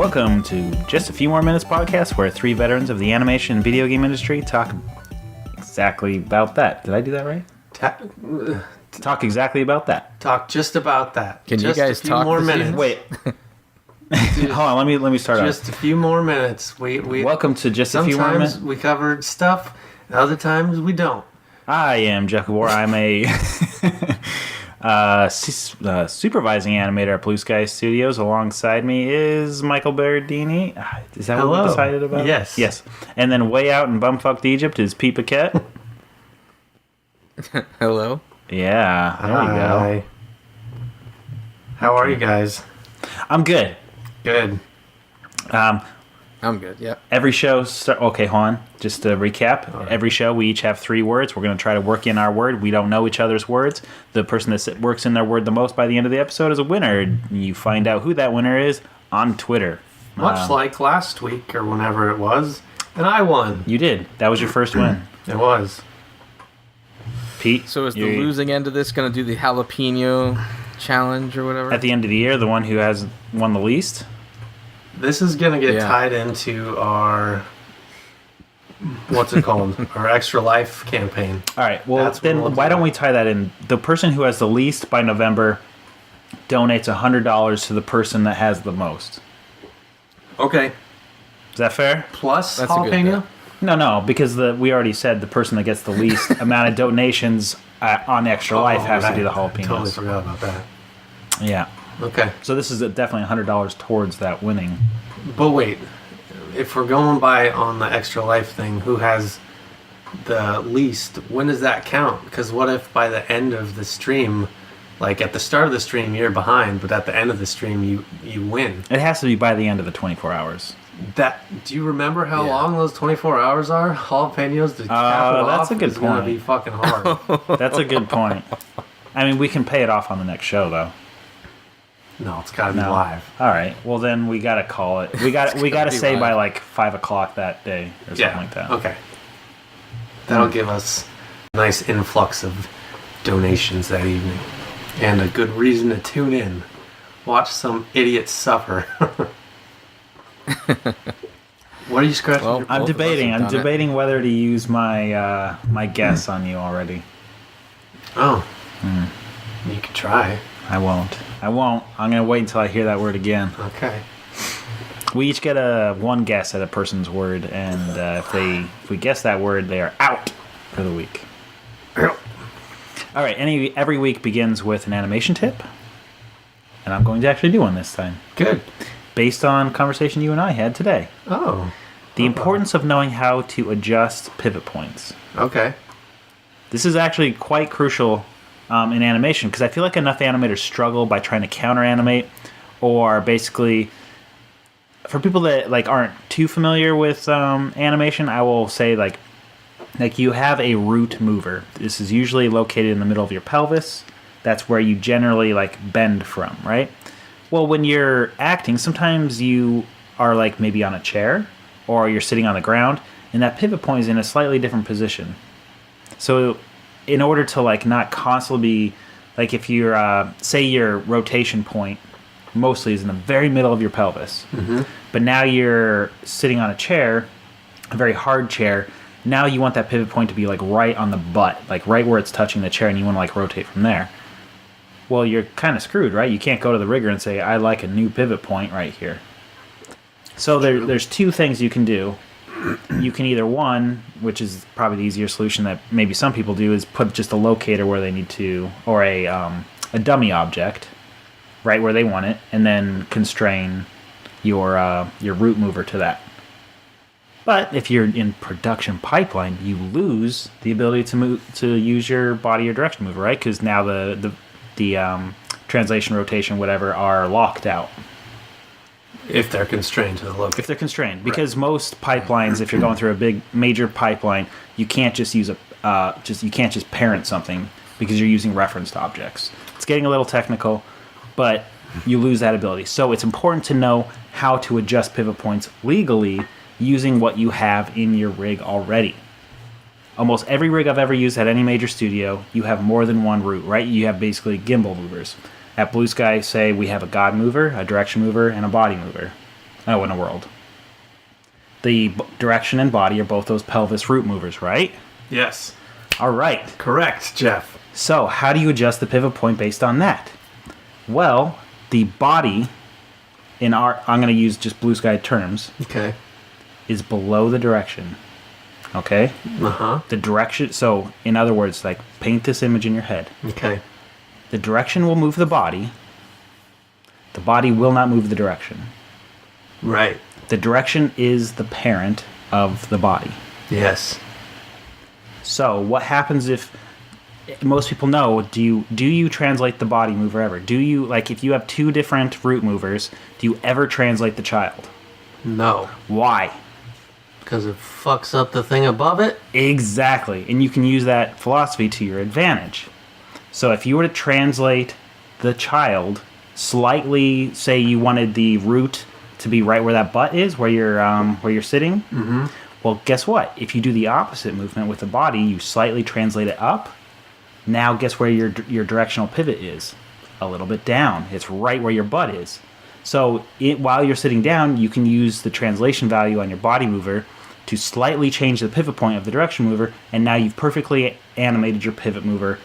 Welcome to Just a Few More Minutes podcast, where three veterans of the animation and video game industry talk exactly about that. Did I do that right? Talk exactly about that. Talk just about that. Can just you guys a few talk more this minutes? evening? Wait. Hold on, let me start Just a few more minutes. We Welcome to Just a Few More Minutes. Sometimes we cover stuff, and other times we don't. I am Jeff Gabor. I'm a supervising animator at Blue Sky Studios. Alongside me is Michael Berardini. Is that what we decided about? Yes. Yes. And then way out in bumfucked Egypt is Pete Paquette. Hello. Yeah, there we go. Hi. How are you guys? I'm good. Good. I'm good. Yeah. Every show, okay, hold on. Just to recap, Right. Every show we each have 3 words. We're going to try to work in our word. We don't know each other's words. The person that works in their word the most by the end of the episode is a winner. You find out who that winner is on Twitter. Much like last week or whenever it was, and I won. You did. That was your first win. It was. Pete? So is the losing end of this going to do the jalapeno challenge or whatever? At the end of the year, the one who has won the least? This is going to get tied into our, what's it called? Our Extra Life campaign. All right. Well, That's then what why don't we tie that in? The person who has the least by November donates $100 to the person that has the most. Okay. Is that fair? Plus That's a good jalapeno? bet. No, because we already said the person that gets the least amount of donations on Extra Life has to do the jalapenos. Totally forgot about that. Yeah. Okay. So this is definitely $100 towards that winning. But wait, if we're going by on the Extra Life thing, who has the least, when does that count? Because what if by the end of the stream, like at the start of the stream you're behind, but at the end of the stream you win? It has to be by the end of the 24 hours. Do you remember how Yeah. long those 24 hours are? Jalapenos to cap it that's off a good is gonna point. be fucking hard. That's a good point. I mean, we can pay it off on the next show, though. No, it's gotta be No. live. All right. Well, then we gotta call it. We got to be say by live. like 5 o'clock that day or something like that. Okay. That'll give us a nice influx of donations that evening. And a good reason to tune in. Watch some idiot suffer. What are you scratching Well, your I'm Both of us debating. have I'm done it. debating whether to use my my guess on you already. Oh. You could try. I won't. I'm gonna wait until I hear that word again. Okay. We each get one guess at a person's word, and if we guess that word, they are out for the week. All right. Every week begins with an animation tip, and I'm going to actually do one this time, Good. based on conversation you and I had today. Oh. The importance of knowing how to adjust pivot points. Okay. This is actually quite crucial in animation, because I feel like enough animators struggle by trying to counter animate, or basically, for people that like aren't too familiar with animation, I will say like you have a root mover. This is usually located in the middle of your pelvis. That's where you generally like bend from, right? Well, when you're acting, sometimes you are like maybe on a chair or you're sitting on the ground, and that pivot point is in a slightly different position. So in order to like not constantly be like, if you're say your rotation point mostly is in the very middle of your pelvis, but now you're sitting on a chair, a very hard chair. Now you want that pivot point to be like right on the butt, like right where it's touching the chair, and you want to like rotate from there. Well, you're kind of screwed, right? You can't go to the rigger and say, I like a new pivot point right here. So there's 2 things you can do. You can either, one, which is probably the easier solution that maybe some people do, is put just a locator where they need to, or a dummy object right where they want it, and then constrain your root mover to that. But if you're in production pipeline, you lose the ability to use your body or direction mover, right? Because now the translation, rotation, whatever, are locked out. If they're constrained to the location. If they're constrained, because most pipelines, if you're going through a big major pipeline, you can't just use you can't just parent something, because you're using referenced objects. It's getting a little technical, but you lose that ability. So it's important to know how to adjust pivot points legally using what you have in your rig already. Almost every rig I've ever used at any major studio, you have more than one root, right? You have basically gimbal movers. At Blue Sky, say we have a God mover, a direction mover, and a body mover. in a world. The direction and body are both those pelvis root movers, right? Yes. All right. Correct, Jeff. So how do you adjust the pivot point based on that? Well, the body, I'm going to use just blue sky terms, Okay. is below the direction. Okay? Uh-huh. The direction, so in other words, like paint this image in your head. Okay. The direction will move the body. The body will not move the direction. Right. The direction is the parent of the body. Yes. So what happens if most people know, do you translate the body mover ever? Do you, like, if you have two different root movers, do you ever translate the child? No. Why? Because it fucks up the thing above it? Exactly. And you can use that philosophy to your advantage. So if you were to translate the child slightly, say you wanted the root to be right where that butt is, where you're sitting, well, guess what? If you do the opposite movement with the body, you slightly translate it up. Now guess where your directional pivot is? A little bit down. It's right where your butt is. So while you're sitting down, you can use the translation value on your body mover to slightly change the pivot point of the direction mover, and now you've perfectly animated your pivot mover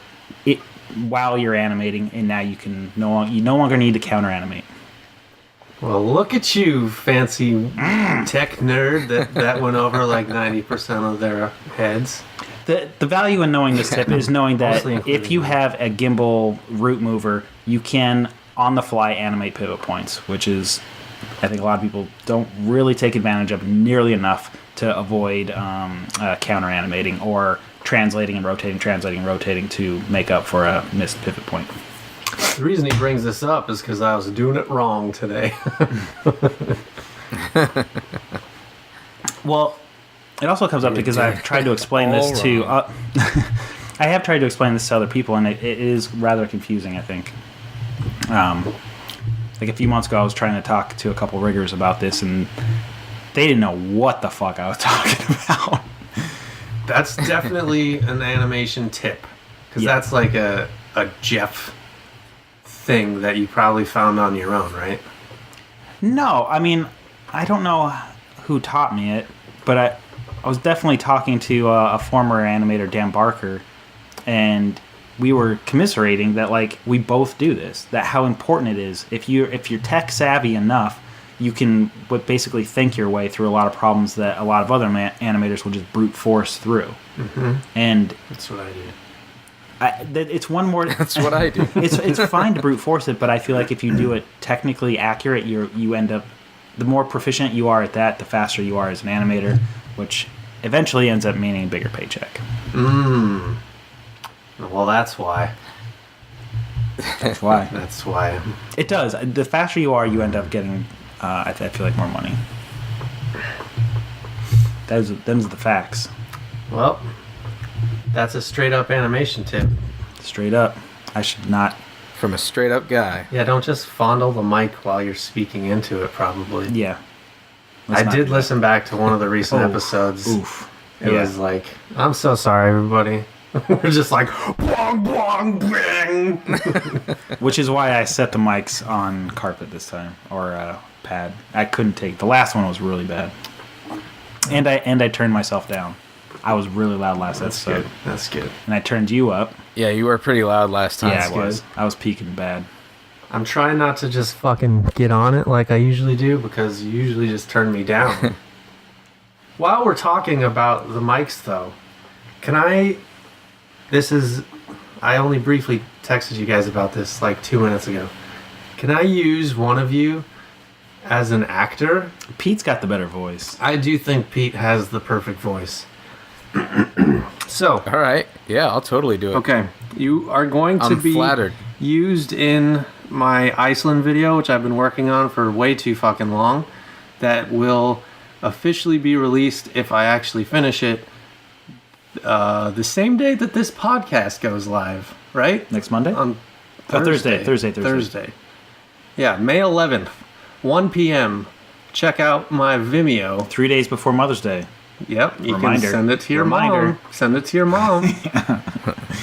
while you're animating, and now you no longer need to counter animate. Well, look at you, fancy tech nerd that went over like 90% of their heads. The value in knowing this tip is knowing that Mostly including if you me. have a gimbal root mover, you can on the fly animate pivot points, which is, I think a lot of people don't really take advantage of nearly enough to avoid counter animating or translating and rotating to make up for a missed pivot point. The reason he brings this up is because I was doing it wrong today. Well, it also comes up because I've tried to explain this to... I have tried to explain this to other people, and it is rather confusing, I think. Like a few months ago, I was trying to talk to a couple riggers about this, and they didn't know what the fuck I was talking about. That's definitely an animation tip. Because Yeah. that's like a Jeff thing that you probably found on your own, right? No, I mean, I don't know who taught me it, but I was definitely talking to a former animator, Dan Barker, and we were commiserating that, like, we both do this, that how important it is. If you're tech savvy enough, you can basically think your way through a lot of problems that a lot of other animators will just brute force through. Mm-hmm. And That's what I do. it's one more. That's what I do. It's fine to brute force it, but I feel like if you do it technically accurate, you end up, the more proficient you are at that, the faster you are as an animator, which eventually ends up meaning a bigger paycheck. Well, that's why. That's why. That's why. It does. The faster you are, you end up getting, I feel like, more money. Them's the facts. Well, that's a straight up animation tip. Straight up. I should not. From a straight up guy. Yeah, don't just fondle the mic while you're speaking into it, probably. Yeah. I Let's did not- listen back to one of the recent Oh, episodes. Oof. It Yeah. was like, I'm so sorry, everybody. We're just like, bong, bong, bang. Which is why I set the mics on carpet this time, or pad. I couldn't take. The last one was really bad. And I turned myself down. I was really loud last That's episode. good. That's good. And I turned you up. Yeah, you were pretty loud last time. Yeah, I good. was. I was peaking bad. I'm trying not to just fucking get on it like I usually do because you usually just turn me down. While we're talking about the mics, though, I only briefly texted you guys about this like 2 minutes ago. Can I use one of you as an actor? Pete's got the better voice. I do think Pete has the perfect voice. So, All right. Yeah, I'll totally do it. okay, you are going to I'm be flattered. used in my Iceland video, which I've been working on for way too fucking long, that will officially be released if I actually finish it the same day that this podcast goes live, right? Next Monday? On Thursday. Yeah, May 11th, 1 p.m. Check out my Vimeo. 3 days before Mother's Day. Yep, you Reminder. can send it to your Reminder. mom. Send it to your mom.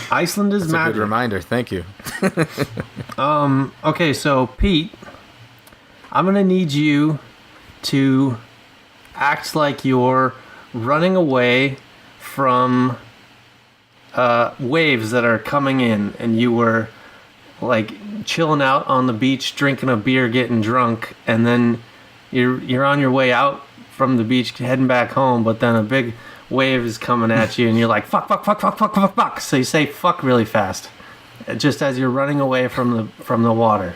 Iceland is That's a good magic. reminder. Thank you. Okay, so Pete, I'm gonna need you to act like you're running away from waves that are coming in, and you were like chilling out on the beach, drinking a beer, getting drunk, and then you're on your way out from the beach, heading back home, but then a big wave is coming at you, and you're like, fuck, fuck, fuck, fuck, fuck, fuck, fuck. So you say fuck really fast, just as you're running away from the water.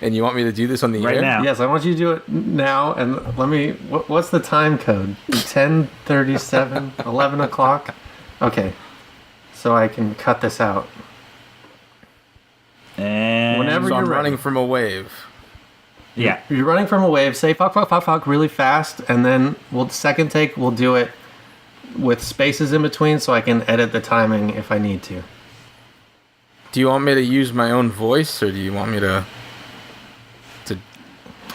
And you want me to do this on the Right air? now. Yes, I want you to do it now, and let me... What's the time code? 10:37? 11 o'clock? Okay. So I can cut this out. And Whenever So you're I'm running ready. from a wave. yeah. You're running from a wave, say fuck, fuck, fuck, fuck really fast, and then second take, we'll do it with spaces in between so I can edit the timing if I need to. Do you want me to use my own voice, or do you want me to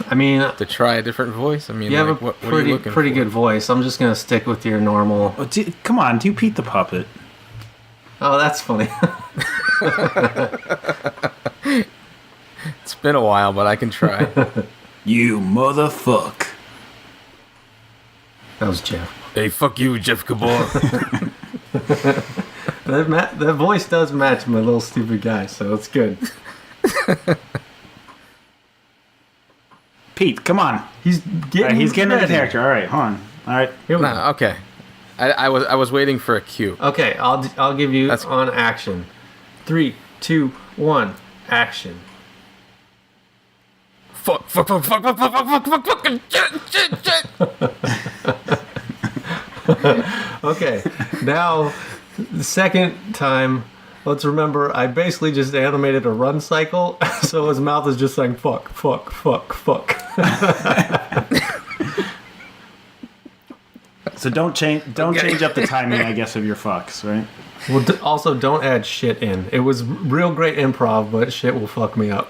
I mean, try a different voice? I mean, you have like, a what are you looking pretty for? good voice. I'm just going to stick with your normal... Oh, come on, do Pete the Puppet. Oh, that's funny. It's been a while, but I can try. You motherfuck. That was Jeff. Hey, fuck you, Jeff Gabor. That voice does match my little stupid guy, so it's good. Pete, come on. He's All getting right, he's getting into ready. character. All right, hold on. All right. Here we go. Nah, okay. I was waiting for a cue. Okay, I'll give you That's- on action. 3, 2, 1, action. Fuck, fuck, fuck, fuck, fuck, fuck, fuck, fuck, fuck, shit, shit, shit. Okay, now the second time, let's remember I basically just animated a run cycle, so his mouth is just saying fuck, fuck, fuck, fuck. So don't change up the timing, I guess, of your fucks, right? Well, also don't add shit in. It was real great improv, but shit will fuck me up.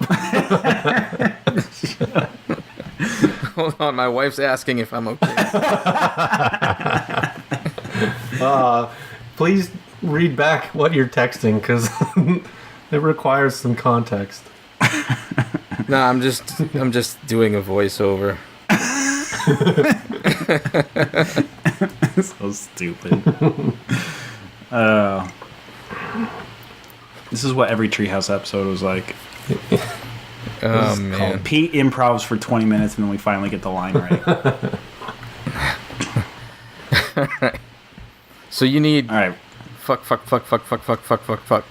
Hold on, my wife's asking if I'm okay. Please read back what you're texting, because it requires some context. No, I'm just doing a voiceover. So stupid. This is what every Treehouse episode was like. Oh man. Pete improvs for 20 minutes and then we finally get the line right. So you need All right. fuck, fuck, fuck, fuck, fuck, fuck, fuck, fuck, fuck.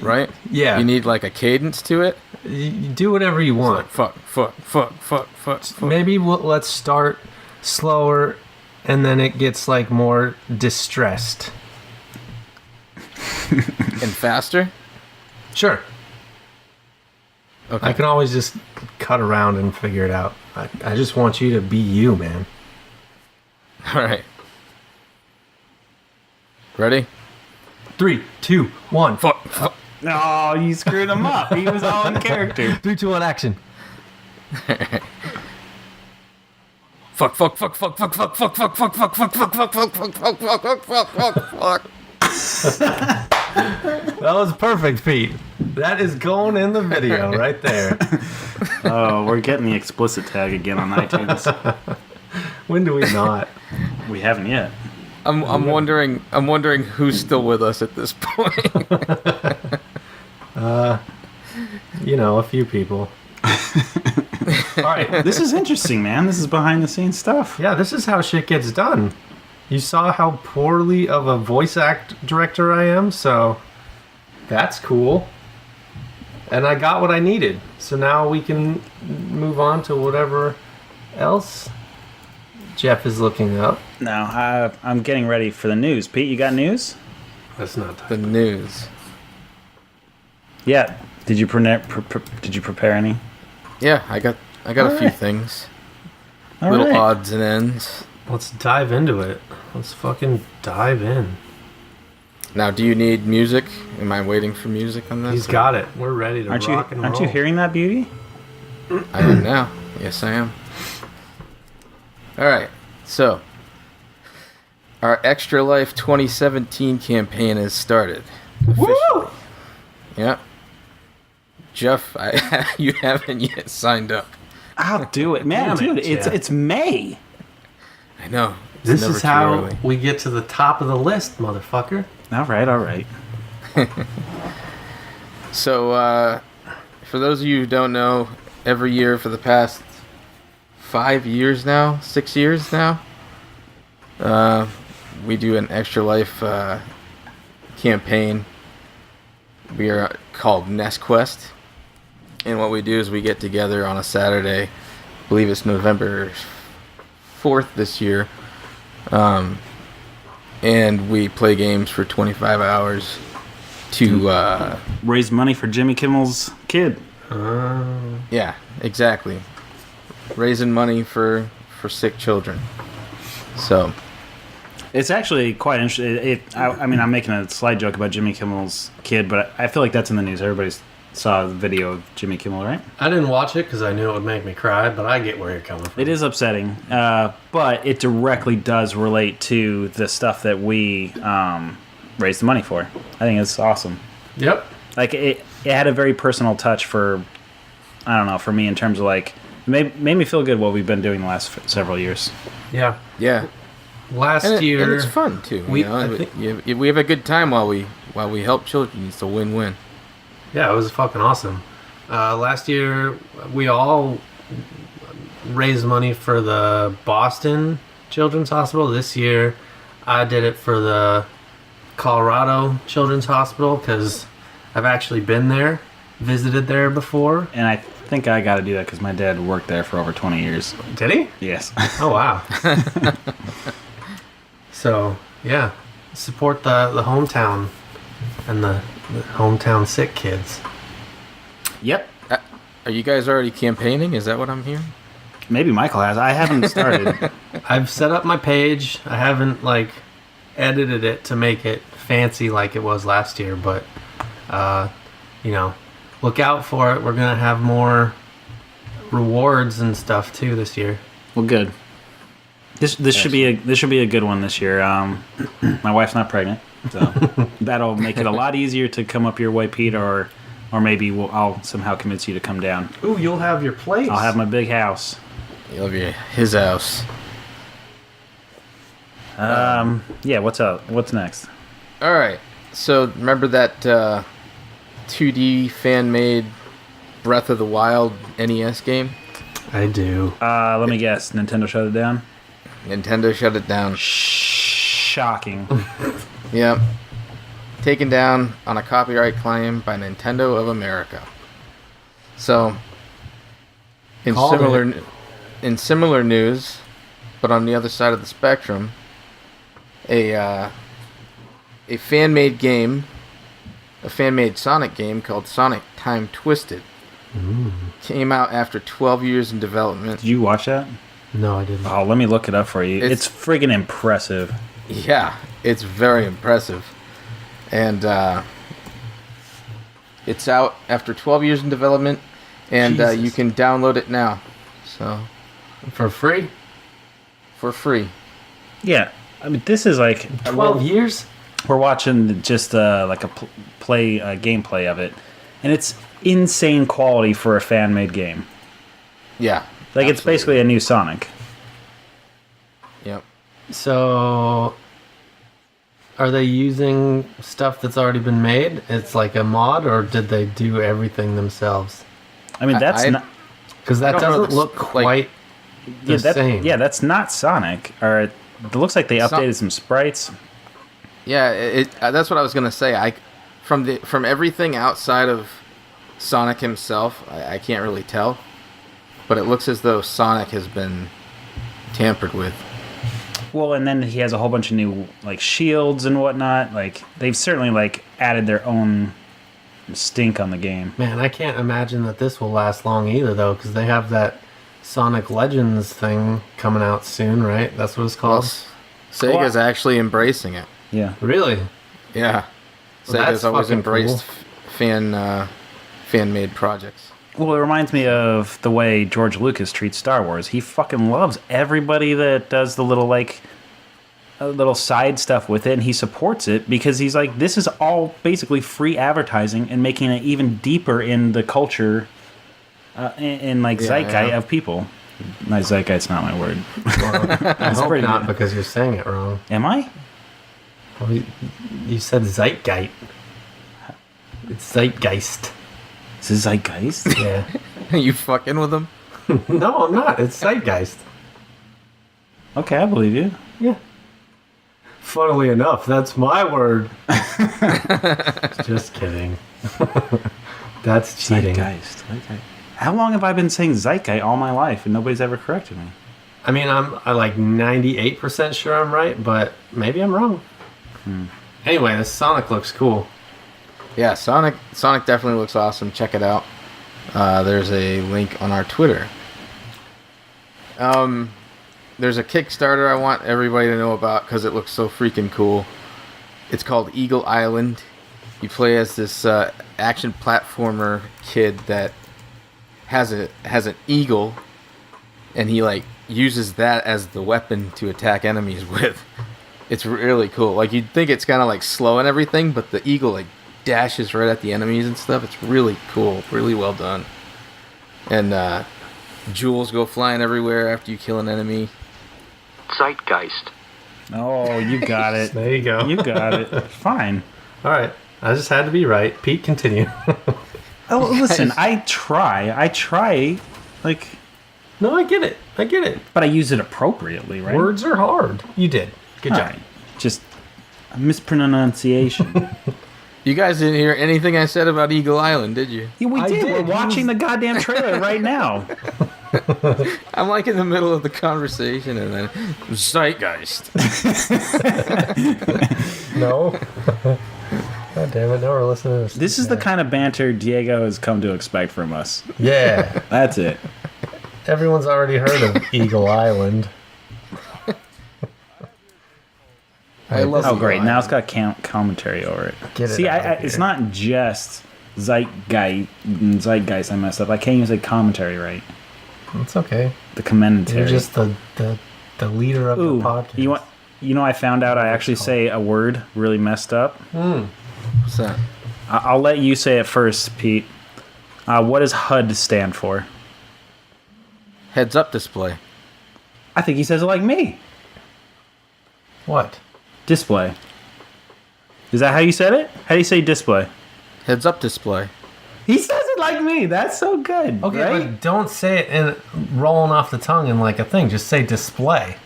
Right? Yeah. You need like a cadence to it. You do whatever you want. Like fuck, fuck, fuck, fuck, fuck, fuck. Maybe let's start slower, and then it gets like more distressed. And faster. Sure. Okay. I can always just cut around and figure it out. I just want you to be you, man. All right. Ready? 3, 2, 1. Fuck, fuck. No, you screwed him up. He was all in character. 3, 2, 1, action. Fuck, fuck, fuck, fuck, fuck, fuck, fuck, fuck, fuck, fuck, fuck, fuck, fuck, fuck, fuck, fuck, fuck, fuck, fuck, fuck. That was perfect, Pete. That is going in the video right there. Oh, we're getting the explicit tag again on iTunes. When do we not? We haven't yet. I'm wondering who's still with us at this point. You know, a few people. All right. This is interesting, man. This is behind the scenes stuff. Yeah, this is how shit gets done. You saw how poorly of a voice act director I am, so that's cool. And I got what I needed. So now we can move on to whatever else Jeff is looking up. Now, I'm getting ready for the news. Pete, you got news? That's not The news. Yeah. Did you prepare any? Yeah, I got a few Alright. things. All Little right. odds and ends. Let's dive into it. Let's fucking dive in. Now, do you need music? Am I waiting for music on this? He's got it. We're ready to Aren't rock and roll. you hearing that beauty? I am now. Yes, I am. All right. So, our Extra Life 2017 campaign has started. Officially. Woo! Yeah. Jeff, you haven't yet signed up. I'll do it, man. Damn Dude, it, it's Jeff. it's May. I know. It's This never is too how early. we get to the top of the list, motherfucker. All right. So, for those of you who don't know, every year for the past 5 years now, 6 years now, we do an Extra Life campaign. We are called Nest Quest. And what we do is we get together on a Saturday. I believe it's November 4th this year. And we play games for 25 hours to... Raise money for Jimmy Kimmel's kid. yeah, exactly. Raising money for sick children. So... It's actually quite interesting. I mean, I'm making a slight joke about Jimmy Kimmel's kid, but I feel like that's in the news. Everybody saw the video of Jimmy Kimmel, right? I didn't watch it because I knew it would make me cry, but I get where you're coming from. It is upsetting, but it directly does relate to the stuff that we raised the money for. I think it's awesome. Yep. Like, it had a very personal touch for, I don't know, for me in terms of, like, it made me feel good what we've been doing the last several years. Yeah. Yeah. Last year... And it's fun, too. we- You know? I think- we have a good time while we help children. It's a win-win. Yeah, it was fucking awesome. Last year, we all raised money for the Boston Children's Hospital. This year, I did it for the Colorado Children's Hospital because I've actually been there, visited there before. And I think I got to do that because my dad worked there for over 20 years. Did he? Yes. Oh, wow. So, yeah, support the hometown and the hometown sick kids. Yep. Are you guys already campaigning? Is that what I'm hearing? Maybe Michael has. I haven't started. I've set up my page. I haven't, like, edited it to make it fancy like it was last year, but, you know, look out for it. We're going to have more rewards and stuff, too, this year. Well, good. This should be a good one this year. My wife's not pregnant, so that'll make it a lot easier to come up your way, Pete, or maybe I'll somehow convince you to come down. Ooh, you'll have your place. I'll have my big house. You love his house. Yeah. What's up? What's next? All right. So remember that 2D fan-made Breath of the Wild NES game? I do. Let me guess. Nintendo shut it down. Nintendo shut it down. Shocking. Yep. Taken down on a copyright claim by Nintendo of America. So, in similar news, but on the other side of the spectrum, a fan-made game, a fan-made Sonic game called Sonic Time Twisted, came out after 12 years in development. Did you watch that? No, I didn't. Oh, let me look it up for you. It's friggin' impressive. Yeah, it's very impressive. And it's out after 12 years in development, and Jesus. you can download it now. So, For free? for free. Yeah. I mean, this is like 12 years? We're watching just like a gameplay of it, and it's insane quality for a fan-made game. Yeah. Like, it's basically a new Sonic. Yep. So, are they using stuff that's already been made? It's like a mod, or did they do everything themselves? I mean, that's I- not... Because that I don't know doesn't look like- quite the same. Yeah, that's not Sonic. Or it looks like they updated some sprites. Yeah, that's what I was gonna say. From everything outside of Sonic himself, I can't really tell, but it looks as though Sonic has been tampered with. Well, and then he has a whole bunch of new like shields and whatnot. Like, they've certainly like added their own stink on the game. Man, I can't imagine that this will last long either, though, because they have that Sonic Legends thing coming out soon, right? That's what it's called? Sega's actually embracing it. Yeah. Really? Yeah, Well, that's Sega's always fucking embraced fan-made projects. Well, it reminds me of the way George Lucas treats Star Wars. He fucking loves everybody that does the little, like, little side stuff with it, and he supports it because he's like, this is all basically free advertising and making it even deeper in the culture, in like zeitgeist of people. My zeitgeist's not my word. Well, I hope not, good. because you're saying it wrong. Am I? Well, you said zeitgeist. It's zeitgeist. Is this zeitgeist? Yeah. Are you fucking with him? No, I'm not. It's zeitgeist. Okay, I believe you. Yeah. Funnily enough, that's my word. Just kidding. That's cheating. Zeitgeist. Okay. How long have I been saying zeitgeist all my life and nobody's ever corrected me? I mean, I'm like 98% sure I'm right, but maybe I'm wrong. Anyway, this Sonic looks cool. Yeah, Sonic definitely looks awesome. Check it out. There's a link on our Twitter. There's a Kickstarter I want everybody to know about because it looks so freaking cool. It's called Eagle Island. You play as this action platformer kid that has an eagle, and he like uses that as the weapon to attack enemies with. It's really cool. Like, you'd think it's kind of like slow and everything, but the eagle like dashes right at the enemies and stuff. It's really cool, really well done. And jewels go flying everywhere after you kill an enemy. Zeitgeist. Oh, you got it. There you go. You got it. Fine. All right. I just had to be right. Pete, continue. Oh, listen, I try, like, No, I get it. but I use it appropriately, right? Words are hard. You did. Good All job. right. Just a mispronunciation. You guys didn't hear anything I said about Eagle Island, did you? Yeah, we I did. did. We're watching the goddamn trailer right now. I'm like in the middle of the conversation and then zeitgeist. No. God damn it. Now we're listening to this. This is the kind of banter Diego has come to expect from us. Yeah. That's it. Everyone's already heard of Eagle Island. I love Oh, Eagle great. Now it's Island. got commentary over it. Get it See, out of it's here. not just zeitgeist I messed up. I can't even say commentary right. It's okay. The commentary. You're just the leader of Ooh, the podcast. you know, I found out I actually say a word really messed up. What's that? I'll let you say it first, Pete. What does HUD stand for? Heads up display. I think he says it like me. What? Display. Is that how you said it? How do you say display? Heads up display. He says it like me. That's so good. Okay, right? but don't say it and rolling off the tongue and like a thing. Just say display.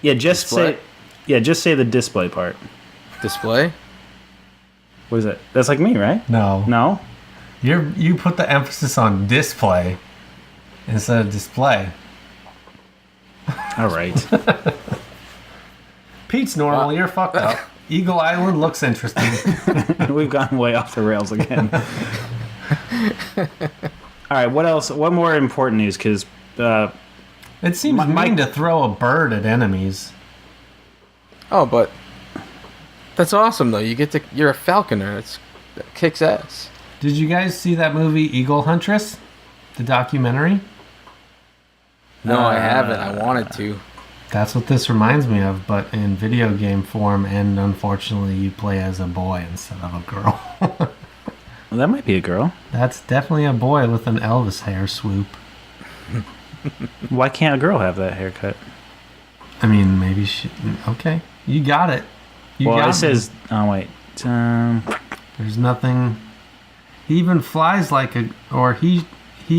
Yeah, just Display? say. Yeah, just say the display part. Display? What is it? That's like me, right? No. No. You put the emphasis on display instead of display. All right. Pete's normal. You're fucked up. Eagle Island looks interesting. We've gone way off the rails again. All right. What else? What more important news? Because It seems mean to throw a bird at enemies. Oh, but that's awesome though. You're a falconer. That kicks ass. Did you guys see that movie Eagle Huntress? The documentary? No, I haven't. I wanted to. That's what this reminds me of, but in video game form, and unfortunately you play as a boy instead of a girl. well, that might be a girl. That's definitely a boy with an Elvis hair swoop. Why can't a girl have that haircut? I mean, maybe she... Okay, you got it. Well, got it says. Oh wait. There's nothing... He even flies like a... Or he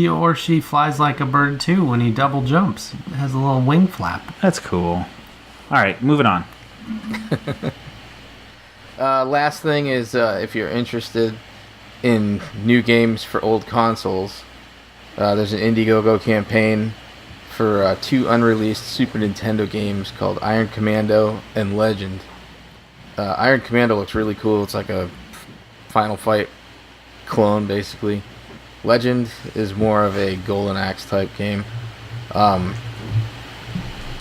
or she flies like a bird too when he double jumps. It has a little wing flap. That's cool. All right, moving on. Last thing is, if you're interested in new games for old consoles, there's an Indiegogo campaign for 2 unreleased Super Nintendo games called Iron Commando and Legend. Iron Commando looks really cool. It's like a Final Fight clone, basically. Legend is more of a Golden Axe type game.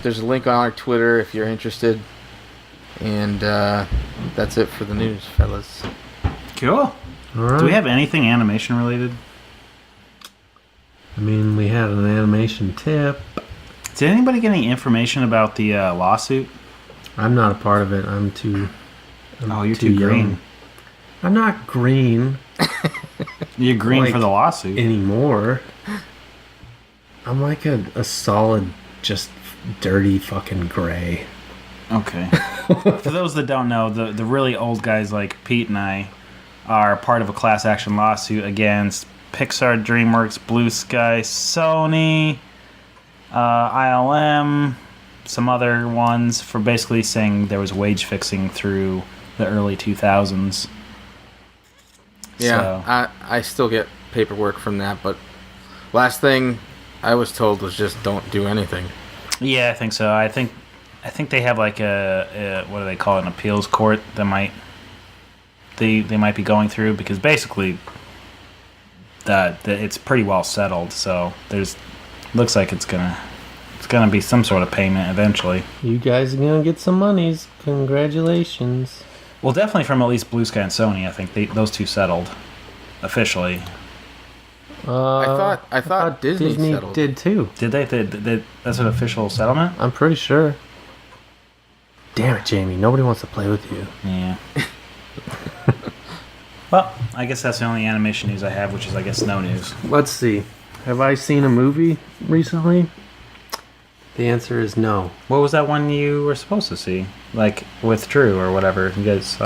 There's a link on our Twitter if you're interested. And that's it for the news, fellas. Cool. All right. Do we have anything animation related? I mean, we had an animation tip. Did anybody get any information about the lawsuit? I'm not a part of it. I'm too. You're too green. young. I'm not green. You're green Like, for the lawsuit. anymore. I'm like a solid, just dirty fucking gray. Okay. For those that don't know, the really old guys like Pete and I are part of a class action lawsuit against Pixar, DreamWorks, Blue Sky, Sony, ILM, some other ones for basically saying there was wage fixing through the early 2000s. Yeah, So, I still get paperwork from that, but last thing I was told was just don't do anything. yeah, I think so. I think they have like a what do they call it, an appeals court that might they might be going through, because basically that it's pretty well settled. So looks like it's gonna be some sort of payment eventually. You guys are gonna get some monies. Congratulations. Well, definitely from at least Blue Sky and Sony. I think those two settled officially. I thought Disney settled. did too. Did they? That's an official settlement? I'm pretty sure. Damn it, Jamie. Nobody wants to play with you. Yeah. Well, I guess that's the only animation news I have, which is, I guess, no news. Let's see. Have I seen a movie recently? The answer is no. What was that one you were supposed to see? Like, with Drew or whatever. You guys,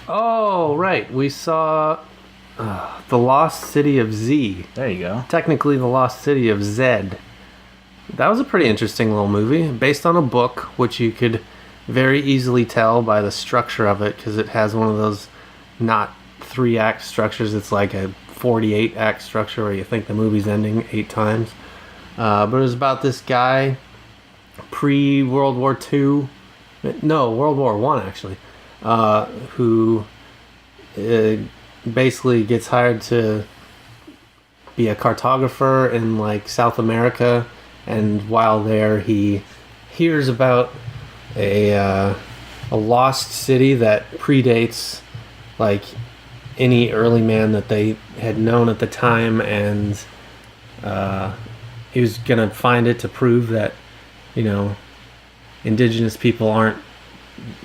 Oh, right. We saw The Lost City of Z. there you go. Technically, The Lost City of Zed. That was a pretty interesting little movie, based on a book, which you could very easily tell by the structure of it, because it has one of those not 3-act structures. It's like a 48-act structure where you think the movie's ending 8 times. But it was about this guy pre-World War II. No, World War I, actually. Who basically gets hired to be a cartographer in like South America, and while there he hears about a lost city that predates like any early man that they had known at the time, and he was gonna find it to prove that, you know, indigenous people aren't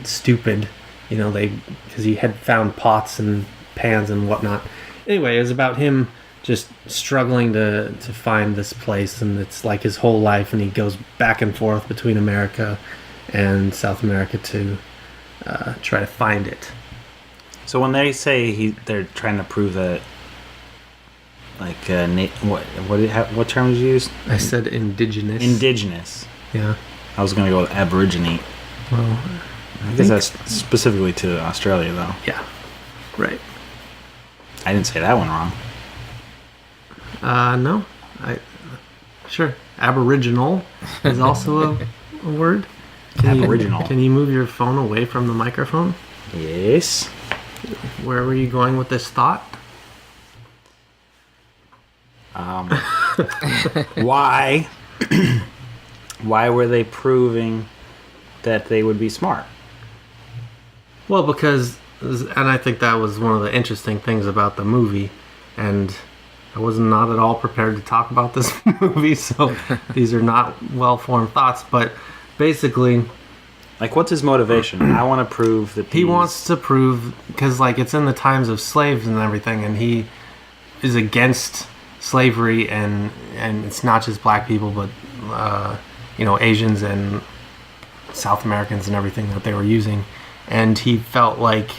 stupid, you know, because he had found pots and pans and whatnot. Anyway, it was about him just struggling to find this place, and it's like his whole life, and he goes back and forth between America and South America to try to find it. So when they say they're trying to prove that, like, what term was used? I said indigenous. Indigenous. Yeah. I was going to go with Aborigine. Well, I guess that's specifically to Australia, though. yeah. Right. I didn't say that one wrong. No. Sure. Aboriginal is also a word. Aboriginal. Can you move your phone away from the microphone? Yes. Where were you going with this thought? Why? Why were they proving that they would be smart? Well, because, and I think that was one of the interesting things about the movie, and I was not at all prepared to talk about this movie, so these are not well-formed thoughts, but basically, Like, what's his motivation? I want to prove that he wants to prove, because like it's in the times of slaves and everything, and he is against slavery, and it's not just black people, but you know, Asians and South Americans and everything that they were using, and he felt like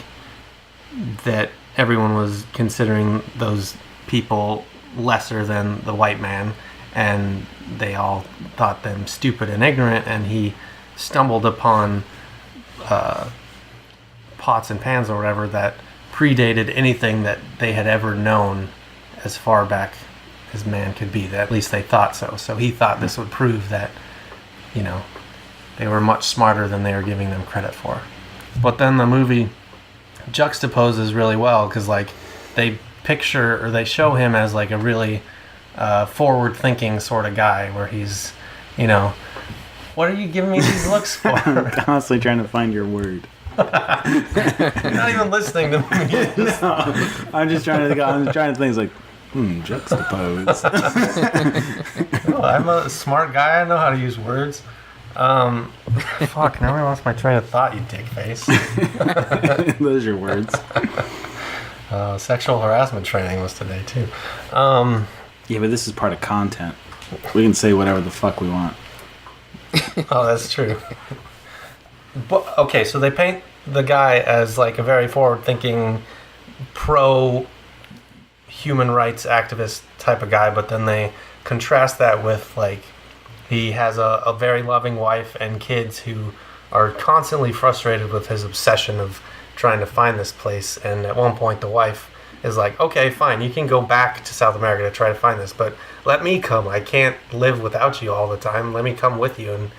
that everyone was considering those people lesser than the white man, and they all thought them stupid and ignorant, and he stumbled upon pots and pans or whatever that predated anything that they had ever known as far back as man could be. At least they thought so. So he thought this would prove that, you know, they were much smarter than they were giving them credit for. But then the movie juxtaposes really well, because like they picture, or they show him as like a really forward-thinking sort of guy, where he's, you know, what are you giving me these looks for? I'm constantly trying to find your word. You're not even listening to me. No, I'm just trying to think like, juxtapose. No, I'm a smart guy. I know how to use words. Fuck, now I lost my train of thought, you dick face. Those are your words. Sexual harassment training was today, too. Yeah, but this is part of content. We can say whatever the fuck we want. Oh, that's true. But, okay, so they paint the guy as like a very forward-thinking, pro-human rights activist type of guy, but then they contrast that with like he has a very loving wife and kids who are constantly frustrated with his obsession of trying to find this place. And at one point, the wife is like, okay, fine, you can go back to South America to try to find this, but let me come. I can't live without you all the time. Let me come with you and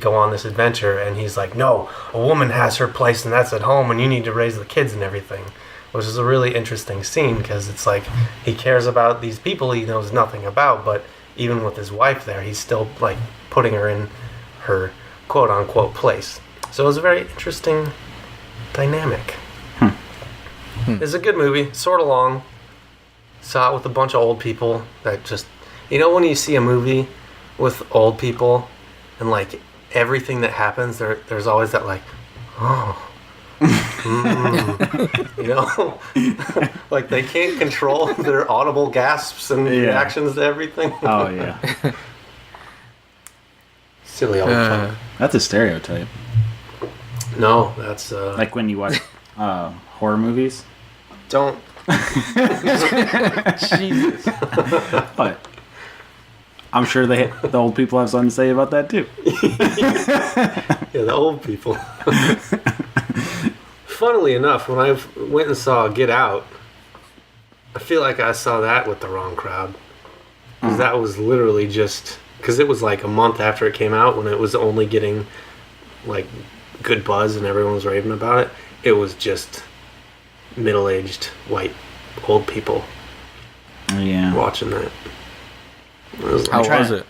go on this adventure. And he's like, no, a woman has her place and that's at home and you need to raise the kids and everything, which is a really interesting scene because it's like he cares about these people he knows nothing about, but even with his wife there, he's still like putting her in her quote unquote place. So it was a very interesting dynamic. It's a good movie, sort of long. Saw it with a bunch of old people that just, you know, when you see a movie with old people and like everything that happens, there's always that like, oh, you know, like they can't control their audible gasps and reactions to everything. Oh, yeah. Silly old fun. That's a stereotype. No, that's Like when you watch horror movies. don't. Jesus. But I'm sure the old people have something to say about that too. Yeah, the old people. Funnily enough, when I went and saw Get Out, I feel like I saw that with the wrong crowd. Because that was literally just... Because it was like a month after it came out when it was only getting like good buzz and everyone was raving about it. It was just middle-aged white old people Yeah. watching that. How was it?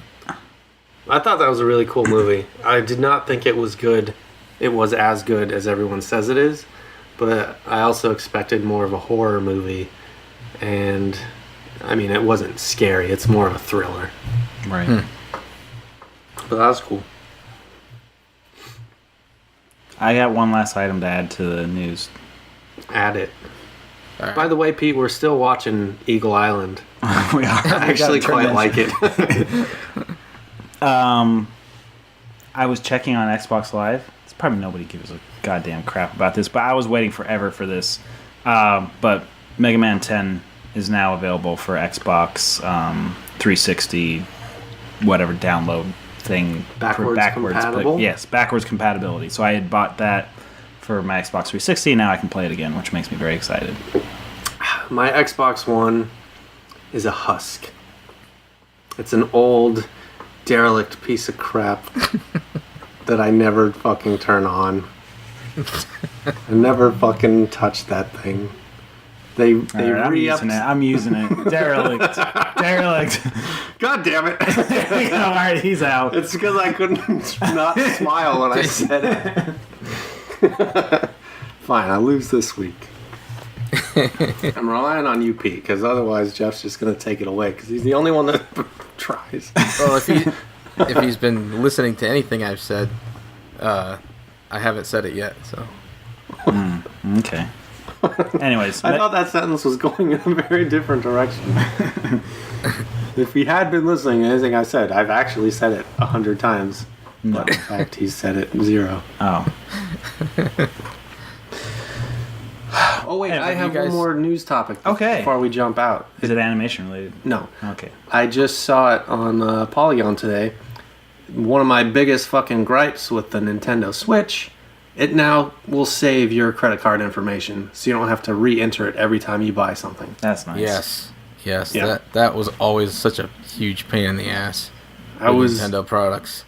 I thought that was a really cool movie. I did not think it was good. It was as good as everyone says it is, but I also expected more of a horror movie, and I mean, it wasn't scary. It's more of a thriller. Right. But that was cool. I got one last item to add to the news. Add it. All right. By the way, Pete, we're still watching Eagle Island. We are. I actually quite like it. I was checking on Xbox Live. It's probably nobody gives a goddamn crap about this, but I was waiting forever for this. But Mega Man 10 is now available for Xbox 360, whatever download thing. Backwards compatible? Yes, backwards compatibility. So I had bought that for my Xbox 360. Now I can play it again, which makes me very excited. My Xbox One is a husk. It's an old, derelict piece of crap that I never fucking turn on. I never fucking touch that thing. They Right, re-upped. I'm using it. Derelict. Derelict. God damn it! All right, he's out. It's because I couldn't not smile when I said it. Fine, I lose this week. I'm relying on you, Pete, because otherwise Jeff's just going to take it away because he's the only one that tries. Well, if he's been listening to anything I've said, I haven't said it yet. So Okay. Anyways, I thought that sentence was going in a very different direction. If he had been listening to anything I said, I've actually said it 100 times. No. But in fact, he's said it 0. Oh. Oh, wait, Hey, I have you guys- one more news topic Okay. before we jump out. Is it animation related? No. Okay. I just saw it on Polygon today. One of my biggest fucking gripes with the Nintendo Switch, it now will save your credit card information, so you don't have to re-enter it every time you buy something. That's nice. yes, Yeah. that was always such a huge pain in the ass. I with was. Nintendo products,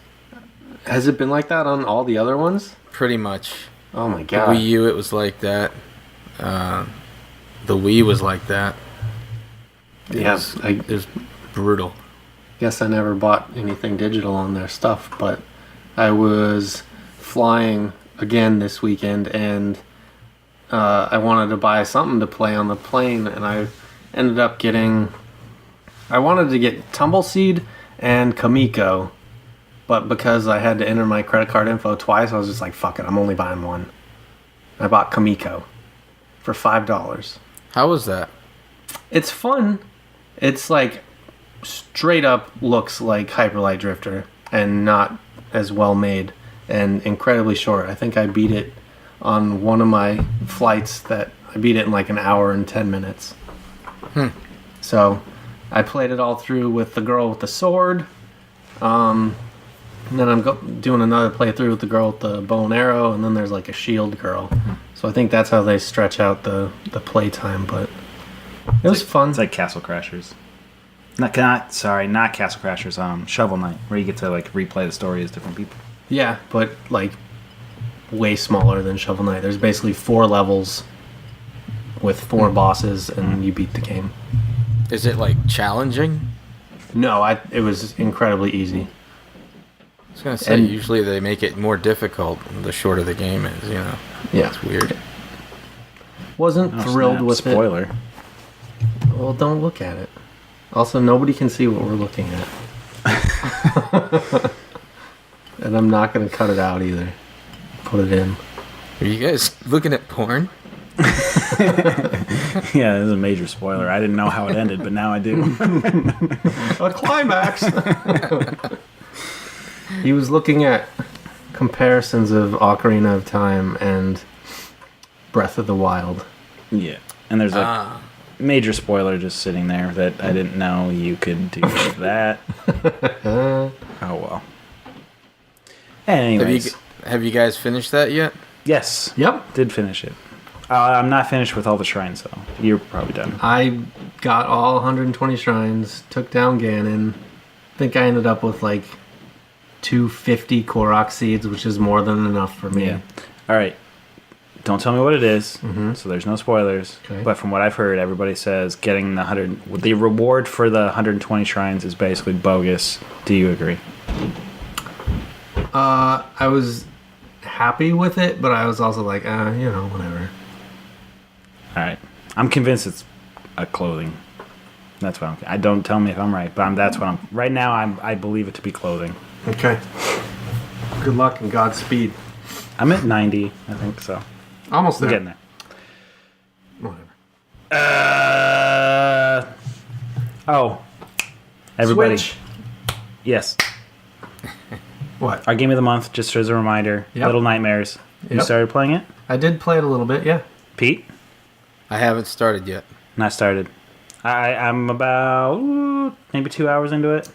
Has it been like that on all the other ones? pretty much. Oh my The god. Wii U, it was like that. The Wii was like that. Yes, I It was brutal. guess I never bought anything digital on their stuff, but I was flying again this weekend, and I wanted to buy something to play on the plane, and I ended up getting... I wanted to get Tumbleseed and Kamiko, but because I had to enter my credit card info twice, I was just like, fuck it, I'm only buying one. I bought Kamiko for $5. How was that? It's fun. It's like straight up looks like Hyper Light Drifter and not as well made and incredibly short. I think I beat it on one of my flights that I beat it in like an hour and 10 minutes. So I played it all through with the girl with the sword. And then I'm doing another playthrough with the girl with the bow and arrow, and then there's like a shield girl. So I think that's how they stretch out the playtime, but it was fun. It's like Castle Crashers. Not Castle Crashers. Shovel Knight, where you get to like replay the story as different people. Yeah, but like way smaller than Shovel Knight. There's basically 4 levels with 4 bosses, and you beat the game. Is it like challenging? No, it was incredibly easy. I was gonna say usually they make it more difficult the shorter the game is. You know. Yeah, It's weird. Wasn't thrilled with Spoiler. it. Well, don't look at it. Also, nobody can see what we're looking at. And I'm not going to cut it out either. Put it in. Are you guys looking at porn? Yeah, this is a major spoiler. I didn't know how it ended, but now I do. A climax! He was looking at comparisons of Ocarina of Time and Breath of the Wild. Yeah, and there's a major spoiler just sitting there that I didn't know you could do that. Oh well. Anyways, Have you guys finished that yet? yes, Yep. did finish it. I'm not finished with all the shrines though. You're probably done. I got all 120 shrines, took down Ganon. I think I ended up with like 250 Korok seeds, which is more than enough for me. Yeah. All right. Don't tell me what it is, so there's no spoilers. Okay. But from what I've heard, everybody says getting the reward for the 120 shrines is basically bogus. Do you agree? I was happy with it, but I was also like, whatever. All right. I'm convinced it's a clothing. That's what I don't tell me if I'm right, but that's what I'm. Right now, I believe it to be clothing. Okay. Good luck and Godspeed. I'm at 90, I think so. Almost We're there. getting there. Whatever. Oh. Everybody. Switch. Yes. What? Our game of the month, just as a reminder, Yep. Little Nightmares. You Yep. started playing it? I did play it a little bit, yeah. Pete? I haven't started yet. Not started. I'm about maybe 2 hours into it.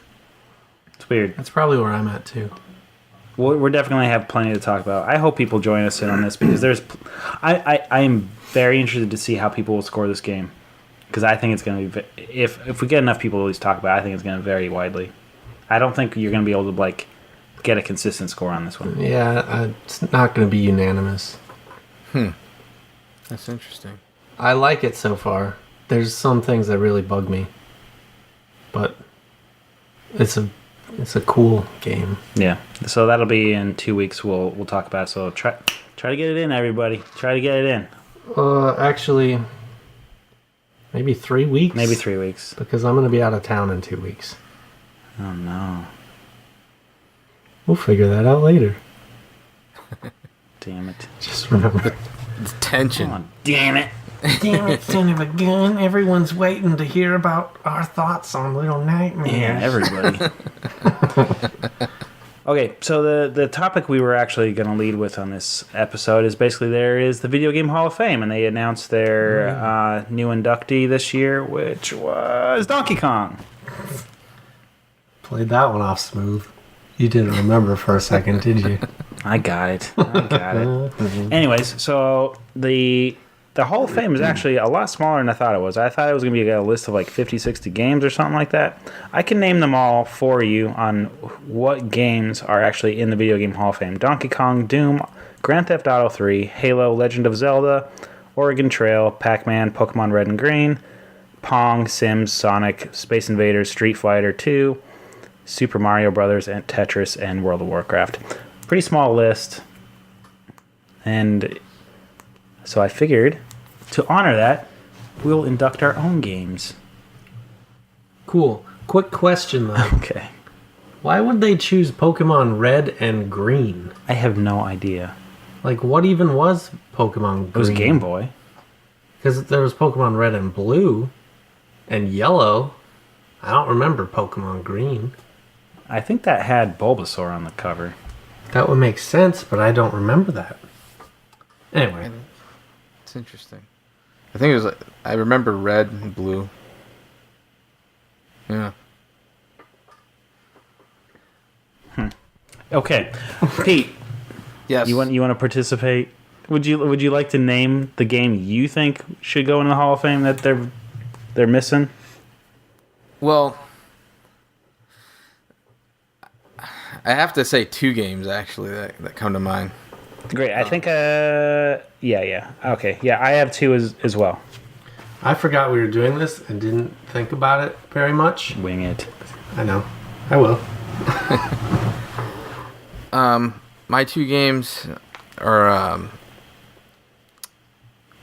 It's weird. That's probably where I'm at, too. We're definitely have plenty to talk about. I hope people join us in on this because I am very interested to see how people will score this game because I think it's going to be if we get enough people to at least talk about it, I think it's going to vary widely. I don't think you're going to be able to like get a consistent score on this one. Yeah, it's not going to be unanimous. That's interesting. I like it so far. There's some things that really bug me, but it's a cool game. Yeah. So that'll be in 2 weeks. We'll talk about it. So try to get it in, everybody. Try to get it in. Actually, maybe 3 weeks. Maybe 3 weeks. Because I'm going to be out of town in 2 weeks. Oh no. We'll figure that out later. Damn it. Just remember. The tension. Come on, damn it. Damn it, son of a gun. Everyone's waiting to hear about our thoughts on Little Nightmares. Yeah, everybody. Okay, so the topic we were actually going to lead with on this episode is basically there is the Video Game Hall of Fame, and they announced their new inductee this year, which was Donkey Kong. Played that one off smooth. You didn't remember for a second, did you? I got it. Anyways, so the Hall of Fame is actually a lot smaller than I thought it was. I thought it was going to be a list of like 50, 60 games or something like that. I can name them all for you on what games are actually in the Video Game Hall of Fame. Donkey Kong, Doom, Grand Theft Auto 3, Halo, Legend of Zelda, Oregon Trail, Pac-Man, Pokemon Red and Green, Pong, Sims, Sonic, Space Invaders, Street Fighter 2, Super Mario Brothers, and Tetris, and World of Warcraft. Pretty small list. And so I figured, to honor that, we'll induct our own games. Cool. Quick question, though. Okay. Why would they choose Pokemon Red and Green? I have no idea. Like, what even was Pokemon Green? It was Game Boy. Because there was Pokemon Red and Blue and Yellow. I don't remember Pokemon Green. I think that had Bulbasaur on the cover. That would make sense, but I don't remember that. Anyway. It's interesting. I think it was. I remember red and blue. Yeah. Okay, Pete, Yes. you want to participate? Would you like to name the game you think should go in the Hall of Fame that they're missing? Well, I have to say 2 games actually that come to mind. Great. I think yeah. Okay. Yeah, I have 2 as well. I forgot we were doing this and didn't think about it very much. Wing it. I know. I will. My 2 games are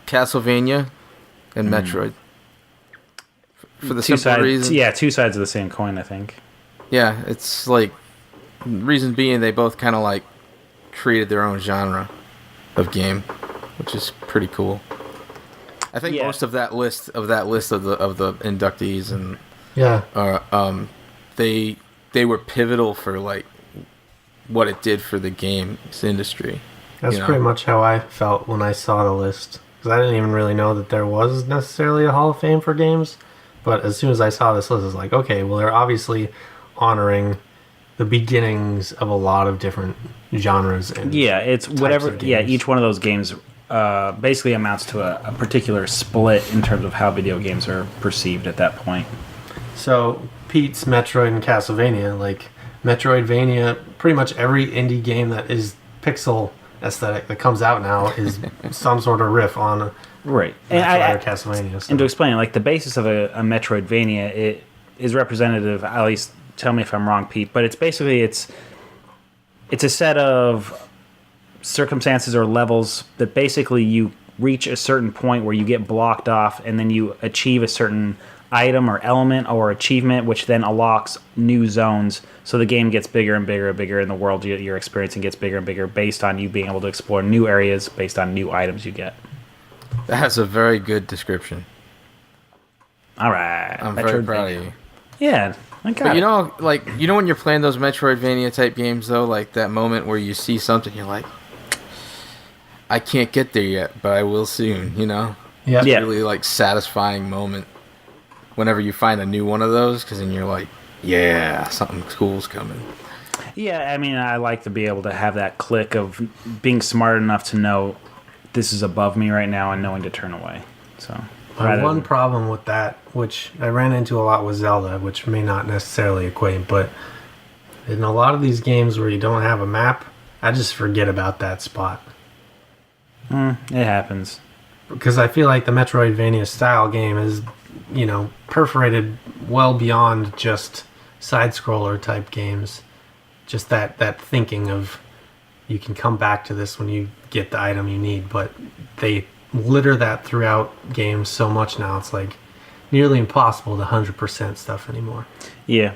Castlevania and Metroid. For the simple reason. Yeah, 2 sides of the same coin, I think. Yeah, it's like reason being they both kind of like created their own genre of game, which is pretty cool. I think most of that list of the inductees and they were pivotal for like what it did for the games industry. That's pretty much how I felt when I saw the list. Because I didn't even really know that there was necessarily a Hall of Fame for games. But as soon as I saw this list, I was like, okay, well, they're obviously honoring the beginnings of a lot of different genres. And it's whatever. Yeah, each one of those games basically amounts to a particular split in terms of how video games are perceived at that point. So Pete's Metroid and Castlevania, like Metroidvania, pretty much every indie game that is pixel aesthetic that comes out now is some sort of riff on right. Metroid or Castlevania. So. And to explain, like the basis of a Metroidvania, it is representative. At least tell me if I'm wrong, Pete. But it's basically it's a set of circumstances or levels that basically you reach a certain point where you get blocked off, and then you achieve a certain item or element or achievement, which then unlocks new zones. So the game gets bigger and bigger and bigger, and the world you're experiencing gets bigger and bigger based on you being able to explore new areas based on new items you get. That's a very good description. All right. I'm very proud of you. Yeah. But you know when you're playing those Metroidvania type games though, like that moment where you see something, you're like, I can't get there yet, but I will soon, you know? Yeah. It's a really like satisfying moment whenever you find a new one of those, because then you're like, yeah, something cool's coming. Yeah, I mean, I like to be able to have that click of being smart enough to know this is above me right now and knowing to turn away. So my one problem with that, which I ran into a lot with Zelda, which may not necessarily equate, but in a lot of these games where you don't have a map, I just forget about that spot. It happens. Because I feel like the Metroidvania style game is, perforated well beyond just side-scroller type games. Just that thinking of you can come back to this when you get the item you need, but they litter that throughout games so much now, it's like nearly impossible to 100% stuff anymore. Yeah.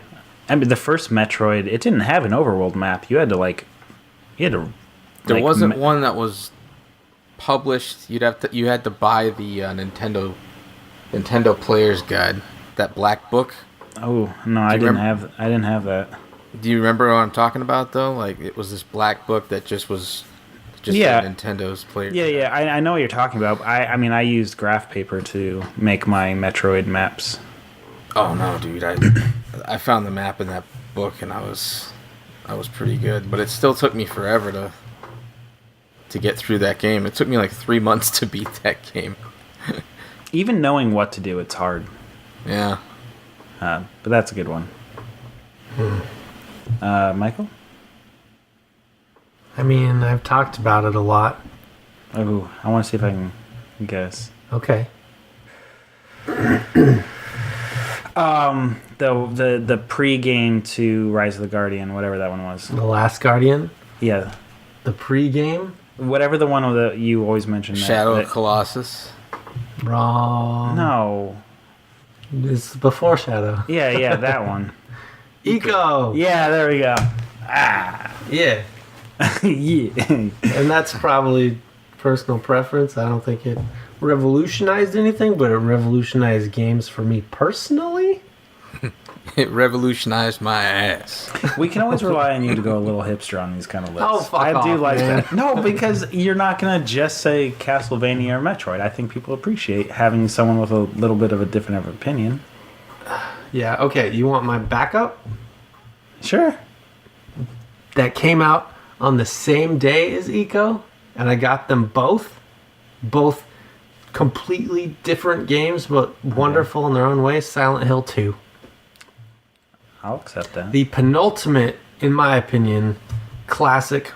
I mean, the first Metroid, it didn't have an overworld map. You had to There wasn't one that was published. You had to buy the Nintendo Player's Guide, that black book. Oh no, I didn't have that. Do you remember what I'm talking about though? Like it was this black book that just was Nintendo's Player's Guide. Yeah. I know what you're talking about. I mean, I used graph paper to make my Metroid maps. Oh no, dude! I found the map in that book and I was pretty good, but it still took me forever to get through that game. It took me like 3 months to beat that game. Even knowing what to do, it's hard. Yeah. But that's a good one. Michael? I mean, I've talked about it a lot. Oh, I want to see if I can guess. Okay. The pre-game to Rise of the Guardian, whatever that one was. The Last Guardian? Yeah. The pre-game? Whatever the one that you always mention. Shadow of Colossus. Wrong. No. It's before Shadow. Yeah, that one. Eco. Yeah, there we go. Yeah. Yeah. And that's probably personal preference. I don't think it revolutionized anything, but it revolutionized games for me personally. It revolutionized my ass. We can always rely on you to go a little hipster on these kind of lists. Oh, fuck I do off, like man. that. No, because you're not going to just say Castlevania or Metroid. I think people appreciate having someone with a little bit of a different opinion. Yeah, okay. You want my backup? Sure. That came out on the same day as Eco, and I got them both. Both completely different games, but wonderful in their own way. Silent Hill 2. I'll accept that. The penultimate, in my opinion, classic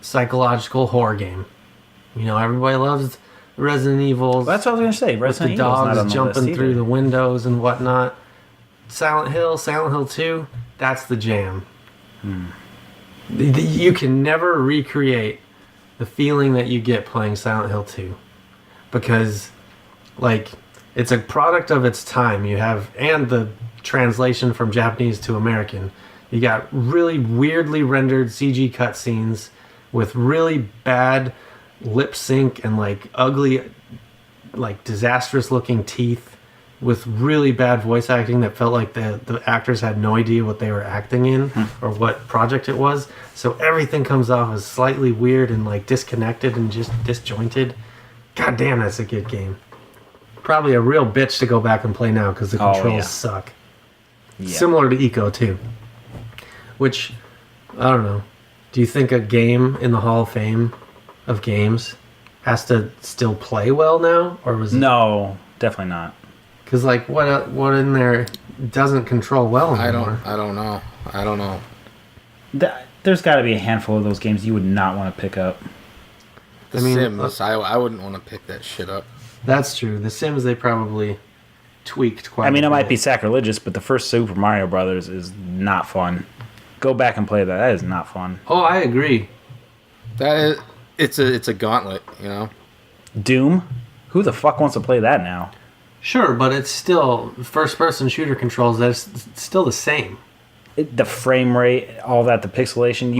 psychological horror game. You know, everybody loves Resident Evil. That's what I was going to say. With Resident the Evil's not on dogs the jumping list through either. the windows and whatnot. Silent Hill 2, that's the jam. You can never recreate the feeling that you get playing Silent Hill 2. Because, like, it's a product of its time. You have, and the translation from Japanese to American. You got really weirdly rendered CG cutscenes with really bad lip sync and, like, ugly, like, disastrous looking teeth with really bad voice acting that felt like the actors had no idea what they were acting in or what project it was. So everything comes off as slightly weird and, like, disconnected and just disjointed. God damn, that's a good game. Probably a real bitch to go back and play now because the controls suck. Yeah. Similar to Eco, too. Which, I don't know. Do you think a game in the Hall of Fame of games has to still play well now? Or was it... No, definitely not. Because, like, what in there doesn't control well anymore? I don't know. There's got to be a handful of those games you would not want to pick up. The Sims, I wouldn't want to pick that shit up. That's true. The Sims, they probably tweaked quite a bit. I mean, it might be sacrilegious, but the first Super Mario Brothers is not fun. Go back and play that. That is not fun. Oh, I agree. That is, it's a gauntlet, you know. Doom? Who the fuck wants to play that now? Sure, but it's still first-person shooter controls. That's still the same. The frame rate, all that, the pixelation.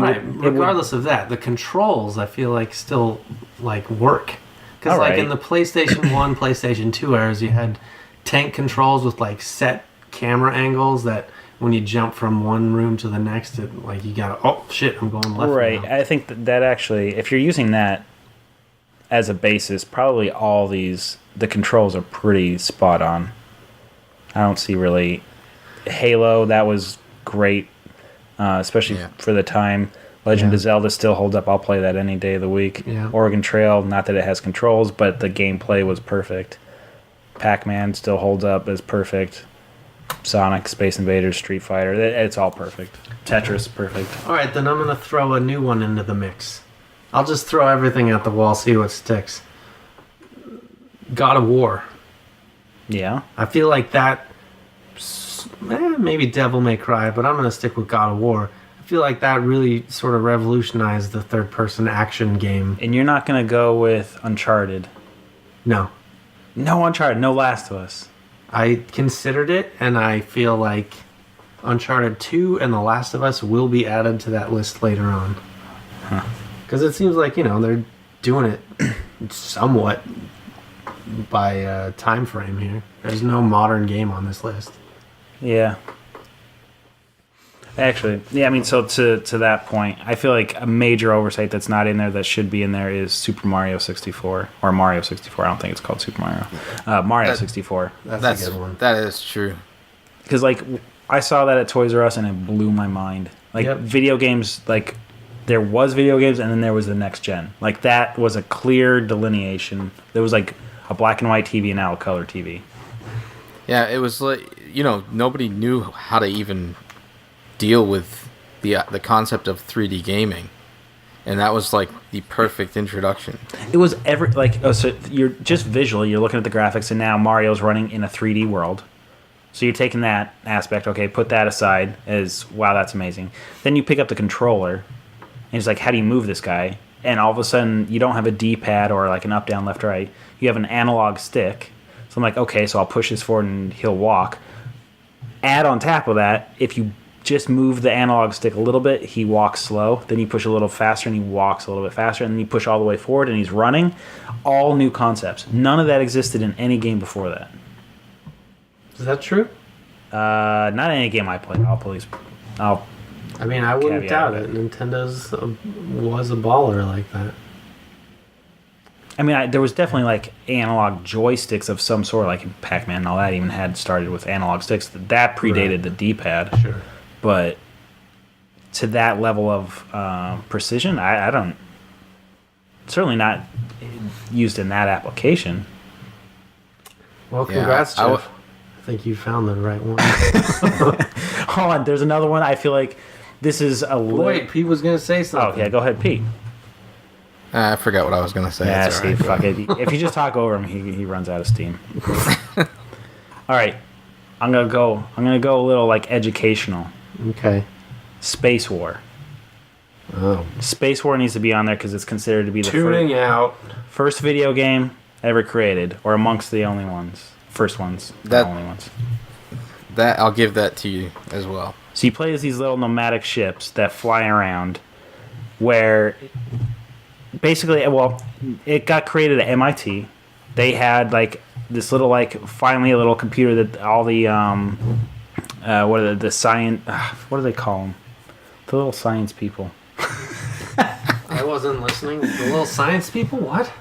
Regardless of that, the controls, I feel like, still, like, work. Because, like, in the PlayStation 1, PlayStation 2 eras, you had tank controls with, like, set camera angles that when you jump from one room to the next, it, like, you gotta, oh, shit, I'm going left Right. now. I think that actually, if you're using that as a basis, probably all the controls are pretty spot on. I don't see really... Halo, that was great, especially for the time. Legend of Zelda still holds up. I'll play that any day of the week. Yeah. Oregon Trail, not that it has controls, but the gameplay was perfect. Pac-Man still holds up as perfect. Sonic, Space Invaders, Street Fighter, it's all perfect. Tetris, perfect. All right, then I'm going to throw a new one into the mix. I'll just throw everything at the wall, see what sticks. God of War. Yeah. I feel like that, maybe Devil May Cry, but I'm going to stick with God of War. I feel like that really sort of revolutionized the third-person action game. And you're not going to go with Uncharted. No. No Uncharted, no Last of Us. I considered it, and I feel like Uncharted 2 and The Last of Us will be added to that list later on. Because it seems like, you know, they're doing it somewhat by time frame here. There's no modern game on this list. Yeah. Actually, yeah, I mean, so to that point, I feel like a major oversight that's not in there that should be in there is Super Mario 64. Or Mario 64. I don't think it's called Super Mario. Mario 64. That's a good one. That is true. Because, like, I saw that at Toys R Us and it blew my mind. Like, video games, like, there was video games and then there was the next gen. Like, that was a clear delineation. There was, like, a black and white TV and now a color TV. Yeah, it was like, you know, nobody knew how to even deal with the concept of 3D gaming, and that was like the perfect introduction. It was so you're just visually, you're looking at the graphics, and now Mario's running in a 3D world. So you're taking that aspect, okay, put that aside as, wow, that's amazing. Then you pick up the controller, and it's like, how do you move this guy? And all of a sudden, you don't have a D-pad or like an up, down, left, right. You have an analog stick. So I'm like, okay, so I'll push this forward and he'll walk. add on top of that, if you just move the analog stick a little bit, he walks slow. Then you push a little faster and he walks a little bit faster. And then you push all the way forward and he's running. All new concepts. None of that existed in any game before that. Is that true? Not any game I played. I mean, I wouldn't Caveat doubt of it. Was a baller like that. I mean, there was definitely like analog joysticks of some sort, like Pac-Man and all that even had started with analog sticks. That predated the D-pad. Sure. But to that level of precision, I don't... Certainly not used in that application. Well, congrats, Jeff. I think you found the right one. Hold on, there's another one. I feel like this is a... Wait, Pete was going to say something. Oh, yeah, go ahead, Pete. I forgot what I was going to say. Yeah, It's all Steve, right. fuck it. If you just talk over him, he runs out of steam. All right, I'm gonna go a little like educational. Okay. Space War. Oh. Space War needs to be on there because it's considered to be the Tuning out. first video game ever created, or amongst the only ones, first ones, the only ones. That I'll give that to you as well. So you play as these little nomadic ships that fly around, where basically, well, it got created at MIT. They had like this little, finally a little computer that all the what are the science? What do they call them? The little science people. I wasn't listening. The little science people? What?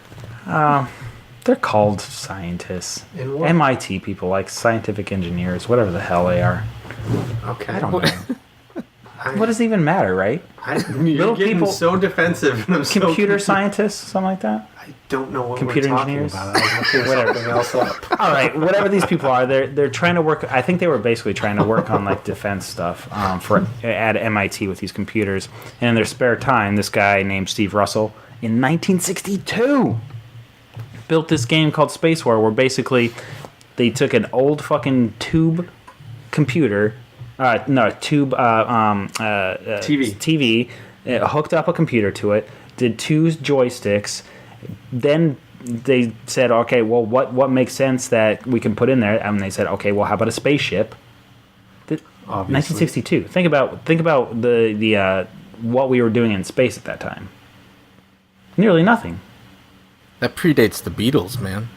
They're called scientists. In what? MIT people, like scientific engineers, whatever the hell they are. Okay. I don't know. What does it even matter, right? You're Little getting people- so defensive. And I'm so Computer confused. scientists, something like that. I don't know what Computer we're talking engineers? about. I was looking something else up. All right, whatever these people are, they're trying to work. I think they were basically trying to work on like defense stuff at MIT with these computers. And in their spare time, this guy named Steve Russell in 1962 built this game called Space War, where basically they took an old fucking tube computer, TV, hooked up a computer to it, did two joysticks, then they said, okay, well, what makes sense that we can put in there? And they said, okay, well, how about a spaceship? Obviously. 1962. Think about the what we were doing in space at that time. Nearly nothing. That predates the Beatles, man.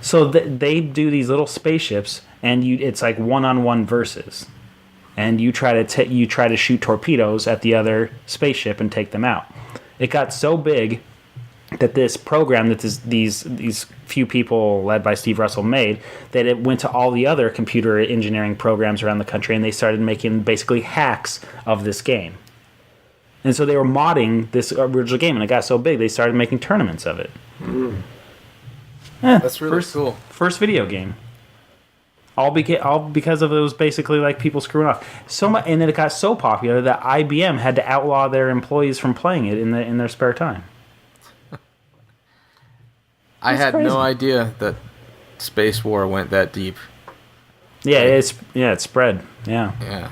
So they do these little spaceships, and it's like one-on-one versus, and you try to shoot torpedoes at the other spaceship and take them out. It got so big that this program that these few people led by Steve Russell made, that it went to all the other computer engineering programs around the country, and they started making basically hacks of this game. And so they were modding this original game, and it got so big they started making tournaments of it. That's really cool. First video game. All because of those basically like people screwing off. And then it got so popular that IBM had to outlaw their employees from playing it in their spare time. I had crazy. no idea that Space War went that deep. Yeah, it spread. Yeah. Yeah.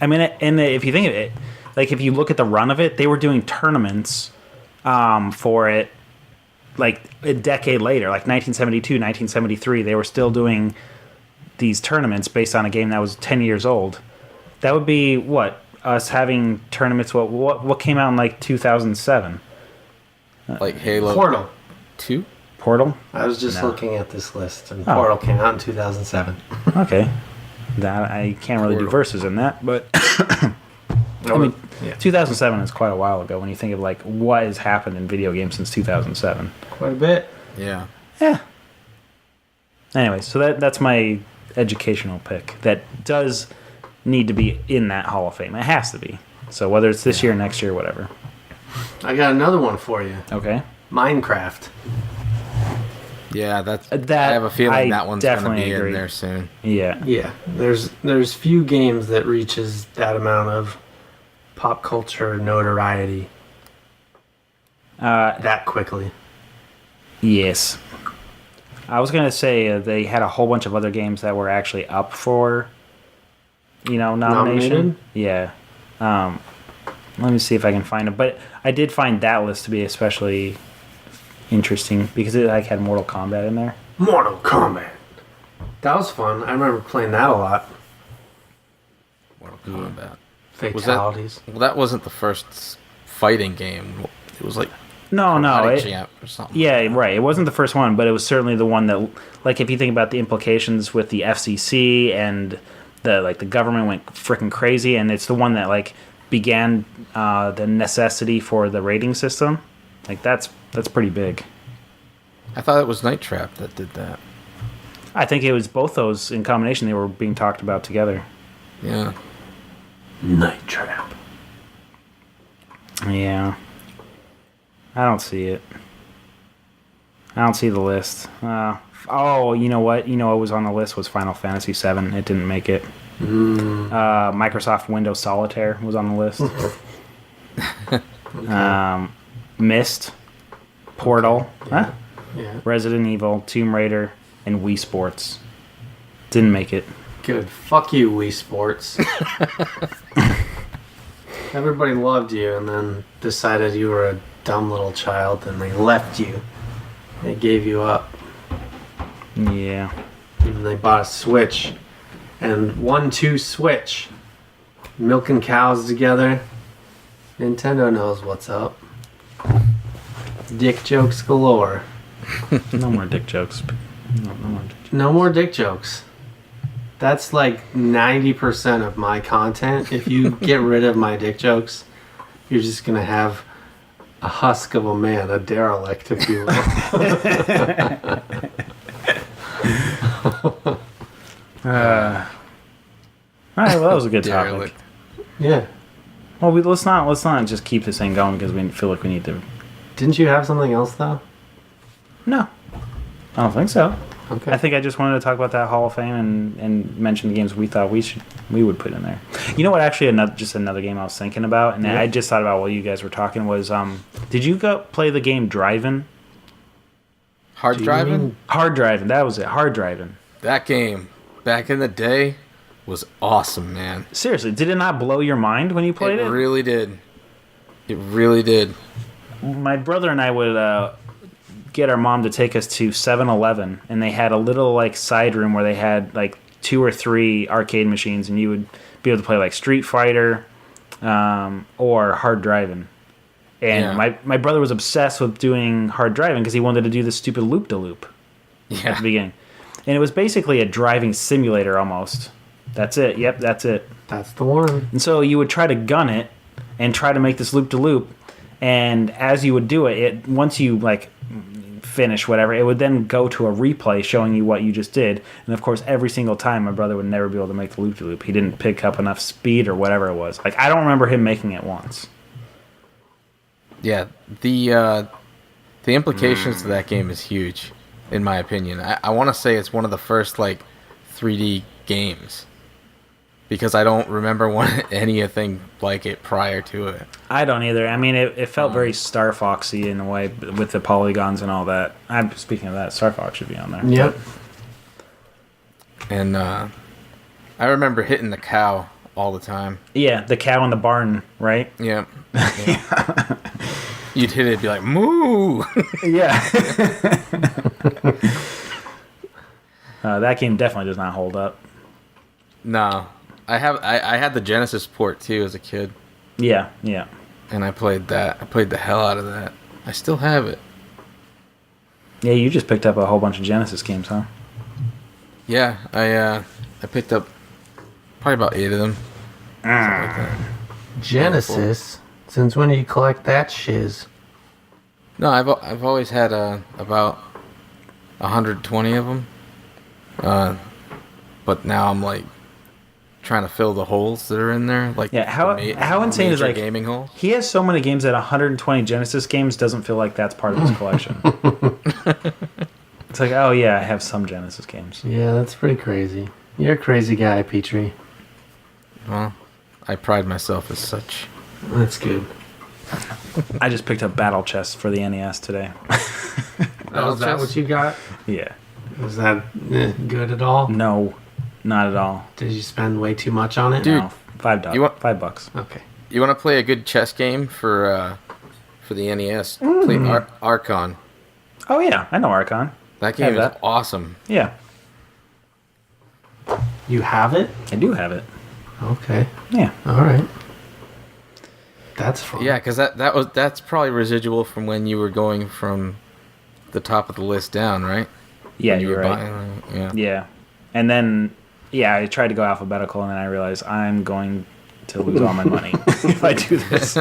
I mean, and if you think of it, like if you look at the run of it, they were doing tournaments for it like a decade later, like 1972, 1973. They were still doing these tournaments based on a game that was 10 years old. That would be what? Us having tournaments, what came out in like 2007? Like Halo Portal. 2? Portal? I was just No. looking at this list, and Oh. Portal came out in 2007. Okay. That I can't really do Portal. verses in that, but I mean, 2007 is quite a while ago when you think of like what has happened in video games since 2007. Quite a bit. Yeah. Yeah. Anyway, so that's my educational pick. That does need to be in that Hall of Fame. It has to be. So whether it's this year, next year, whatever. I got another one for you. Okay. Minecraft. Yeah, that's. That- I have a feeling I that one's going to definitely be agree. in there soon. Yeah. Yeah, there's few games that reaches that amount of pop culture notoriety that quickly. Yes. I was gonna say they had a whole bunch of other games that were actually up for, nomination. Nominated? Yeah. Let me see if I can find them. But I did find that list to be especially interesting because it had Mortal Kombat in there. Mortal Kombat. That was fun. I remember playing that a lot. Combat. Fatalities. Well, that wasn't the first fighting game. It was like No, Karate Champ or something. Yeah, right. It wasn't the first one, but it was certainly the one that, like, if you think about the implications with the FCC and the government went freaking crazy, and it's the one that like began the necessity for the rating system. Like that's pretty big. I thought it was Night Trap that did that. I think it was both those in combination. They were being talked about together. Yeah. Night Trap. Yeah. I don't see it. I don't see the list. Oh, you know what? You know what was on the list was Final Fantasy VII. It didn't make it. Microsoft Windows Solitaire was on the list. Myst, Portal, Yeah. Yeah. Resident Evil, Tomb Raider, and Wii Sports. Didn't make it. Good. Fuck you, Wii Sports. Everybody loved you and then decided you were a dumb little child and they left you. They gave you up. Yeah. And they bought a Switch. And 1-2 Switch. Milking cows together. Nintendo knows what's up. Dick jokes galore. No more dick jokes. No more dick jokes. No more dick jokes. That's like 90% of my content. If you get rid of my dick jokes, you're just going to have a husk of a man, a derelict, if you will. All right, well, that was a good topic. Derelict. Yeah. Well, let's not just keep this thing going because we feel like we need to. Didn't you have something else, though? No, I don't think so. Okay. I think I just wanted to talk about that Hall of Fame and mention the games we thought we would put in there. You know what? Actually, another game I was thinking about, and I just thought about while you guys were talking was, did you go play the game Drivin'? Hard driving? Hard Drivin'. That was it. Hard Drivin'. That game, back in the day, was awesome, man. Seriously, did it not blow your mind when you played it? It really did. It really did. My brother and I would get our mom to take us to 7-Eleven, and they had a little like side room where they had like 2 or 3 arcade machines, and you would be able to play like Street Fighter or Hard Driving. And my brother was obsessed with doing Hard Driving because he wanted to do this stupid loop-de-loop at the beginning. And it was basically a driving simulator almost. That's it. Yep, that's it. That's the one. And so you would try to gun it and try to make this loop-de-loop. And as you would do it, once you like finish whatever, it would then go to a replay showing you what you just did. And of course, every single time, my brother would never be able to make the loop-de-loop. He didn't pick up enough speed or whatever it was. Like I don't remember him making it once. Yeah, the implications to that game is huge, in my opinion. I want to say it's one of the first like 3D games, because I don't remember anything like it prior to it. I don't either. I mean, it felt very Star Foxy in a way with the polygons and all that. Speaking of that, Star Fox should be on there. Yep. And I remember hitting the cow all the time. Yeah, the cow in the barn, right? Yeah. You'd hit it, be like, moo! Yeah. That game definitely does not hold up. No. I had the Genesis port, too, as a kid. Yeah, yeah. And I played that. I played the hell out of that. I still have it. Yeah, you just picked up a whole bunch of Genesis games, huh? Yeah, I picked up probably about 8 of them. Something like that. Genesis? Since when do you collect that shiz? No, I've always had about 120 of them. But now I'm like trying to fill the holes that are in there. Like yeah, how insane is like gaming holes? He has so many games that 120 Genesis games doesn't feel like that's part of his collection. It's like, oh yeah, I have some Genesis games. Yeah, that's pretty crazy. You're a crazy guy, Petrie. Well, I pride myself as such. That's good. I just picked up Battle Chess for the NES today. Oh, is that what you got? Yeah. Was that good at all? No, not at all. Did you spend way too much on it? Dude, No, $5. $5. Okay. You want to play a good chess game for the NES? Play Archon. Oh yeah, I know Archon. That game is that. awesome. Yeah, You have it? I do have it. Okay. Yeah. All right. That's fun. Yeah, because that's probably residual from when you were going from the top of the list down, right? Yeah, When you you're were right. buying, yeah. Yeah. And then, yeah, I tried to go alphabetical, and then I realized I'm going to lose all my money if I do this.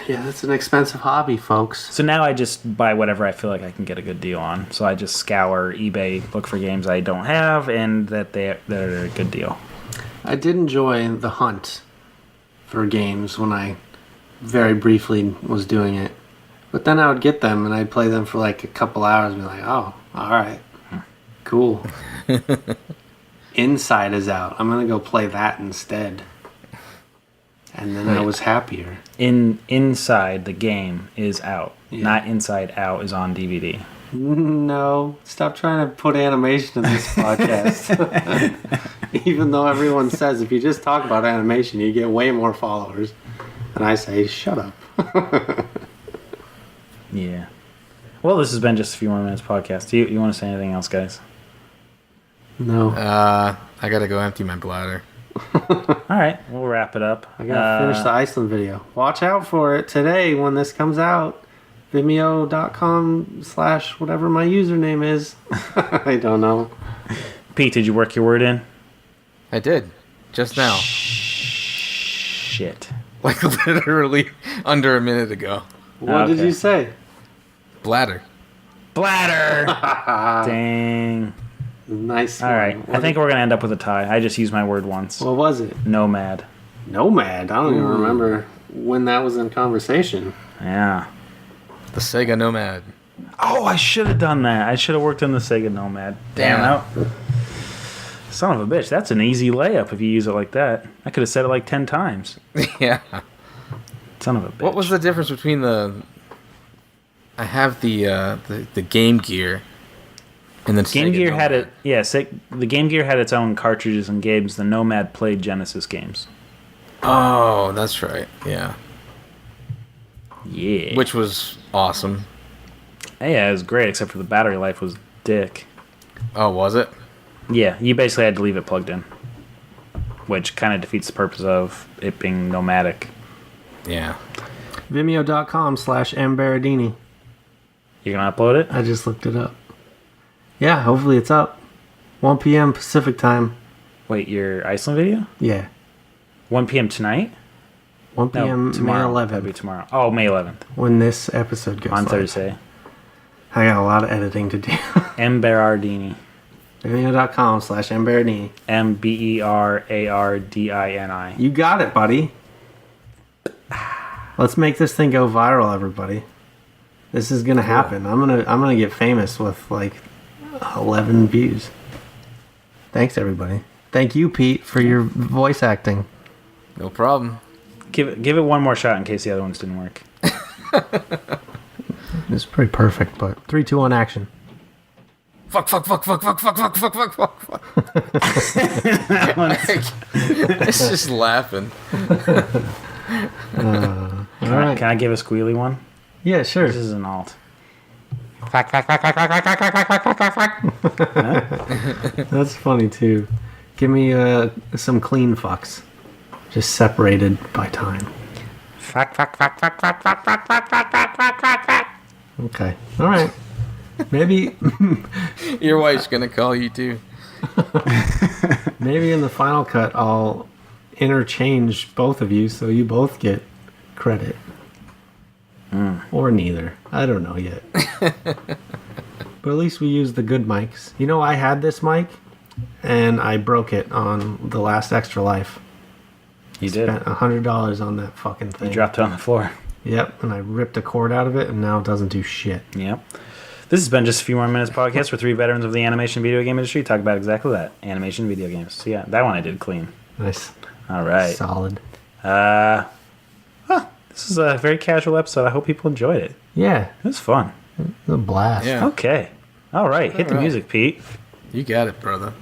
Yeah, that's an expensive hobby, folks. So now I just buy whatever I feel like I can get a good deal on. So I just scour eBay, look for games I don't have, and that they're a good deal. I did enjoy the hunt for games when I very briefly was doing it. But then I would get them and I'd play them for like a couple hours and be like, oh, alright. Cool. Inside is out. I'm going to go play that instead. And then I was happier. Inside the game is out. Yeah. Not Inside Out is on DVD. No. Stop trying to put animation in this podcast. Even though everyone says if you just talk about animation, you get way more followers. And I say, shut up. Yeah. Well, this has been just a few more minutes podcast. Do you want to say anything else, guys? No. I gotta go empty my bladder. All right, we'll wrap it up. I gotta finish the Iceland video. Watch out for it today when this comes out. Vimeo.com/whatever my username is. I don't know. Pete, did you work your word in? I did. Just now. Shit. Like literally under a minute ago. What did Okay. you say? Bladder. Bladder! Dang. Nice. All right, one. I think we're going to end up with a tie. I just used my word once. What was it? Nomad. Nomad. I don't even remember when that was in conversation. Yeah. The Sega Nomad. Oh, I should have done that. I should have worked on the Sega Nomad. Damn. Damn. Son of a bitch. That's an easy layup if you use it like that. I could have said it like 10 times. Yeah. Son of a bitch. What was the difference between the? I have the Game Gear, and then Game Sega Gear had Nomad. it. Yeah, the Game Gear had its own cartridges and games. The Nomad played Genesis games. Oh, that's right. Yeah. Yeah. Which was awesome. Yeah, it was great, except for the battery life was dick. Oh, was it? Yeah, you basically had to leave it plugged in, which kind of defeats the purpose of it being nomadic. Yeah. Vimeo.com/Berardini. You're gonna upload it? I just looked it up. Yeah, hopefully it's up. 1 p.m. Pacific time. Wait, your Iceland video? Yeah. 1 p.m. tonight? 1 p.m. tomorrow. May That'd be 11th. tomorrow. Oh, May 11th When this episode goes on live. Thursday. I got a lot of editing to do. M. Berardini. Vimeo.com/Berardini. Berardini. You got it, buddy. Let's make this thing go viral, everybody. This is gonna happen. I'm gonna get famous with like 11 views. Thanks, everybody. Thank you, Pete, for your voice acting. No problem. Give it one more shot in case the other ones didn't work. It's pretty perfect, but 3, 2, 1, action. Fuck. It's just laughing. All right. Can I give a squealy one? Yeah, sure. This is an alt. That's funny too. Give me some clean fucks, just separated by time. Okay. All right. Maybe Your wife's gonna call you too. maybe in the final cut I'll interchange both of you so you both get credit. Or neither. I don't know yet. But at least we use the good mics. You know, I had this mic and I broke it on the last Extra Life. You did. Spent $100 on that fucking thing. You dropped it on the floor. Yep, and I ripped a cord out of it and now it doesn't do shit. Yep. This has been Just a Few More Minutes podcast where 3 veterans of the animation video game industry talk about exactly that. Animation video games. So yeah, that one I did clean. Nice. All right. Solid. This is a very casual episode. I hope people enjoyed it. Yeah, It was fun. it was a blast. Yeah. Okay. All right. Hit the right. music, Pete. You got it, brother.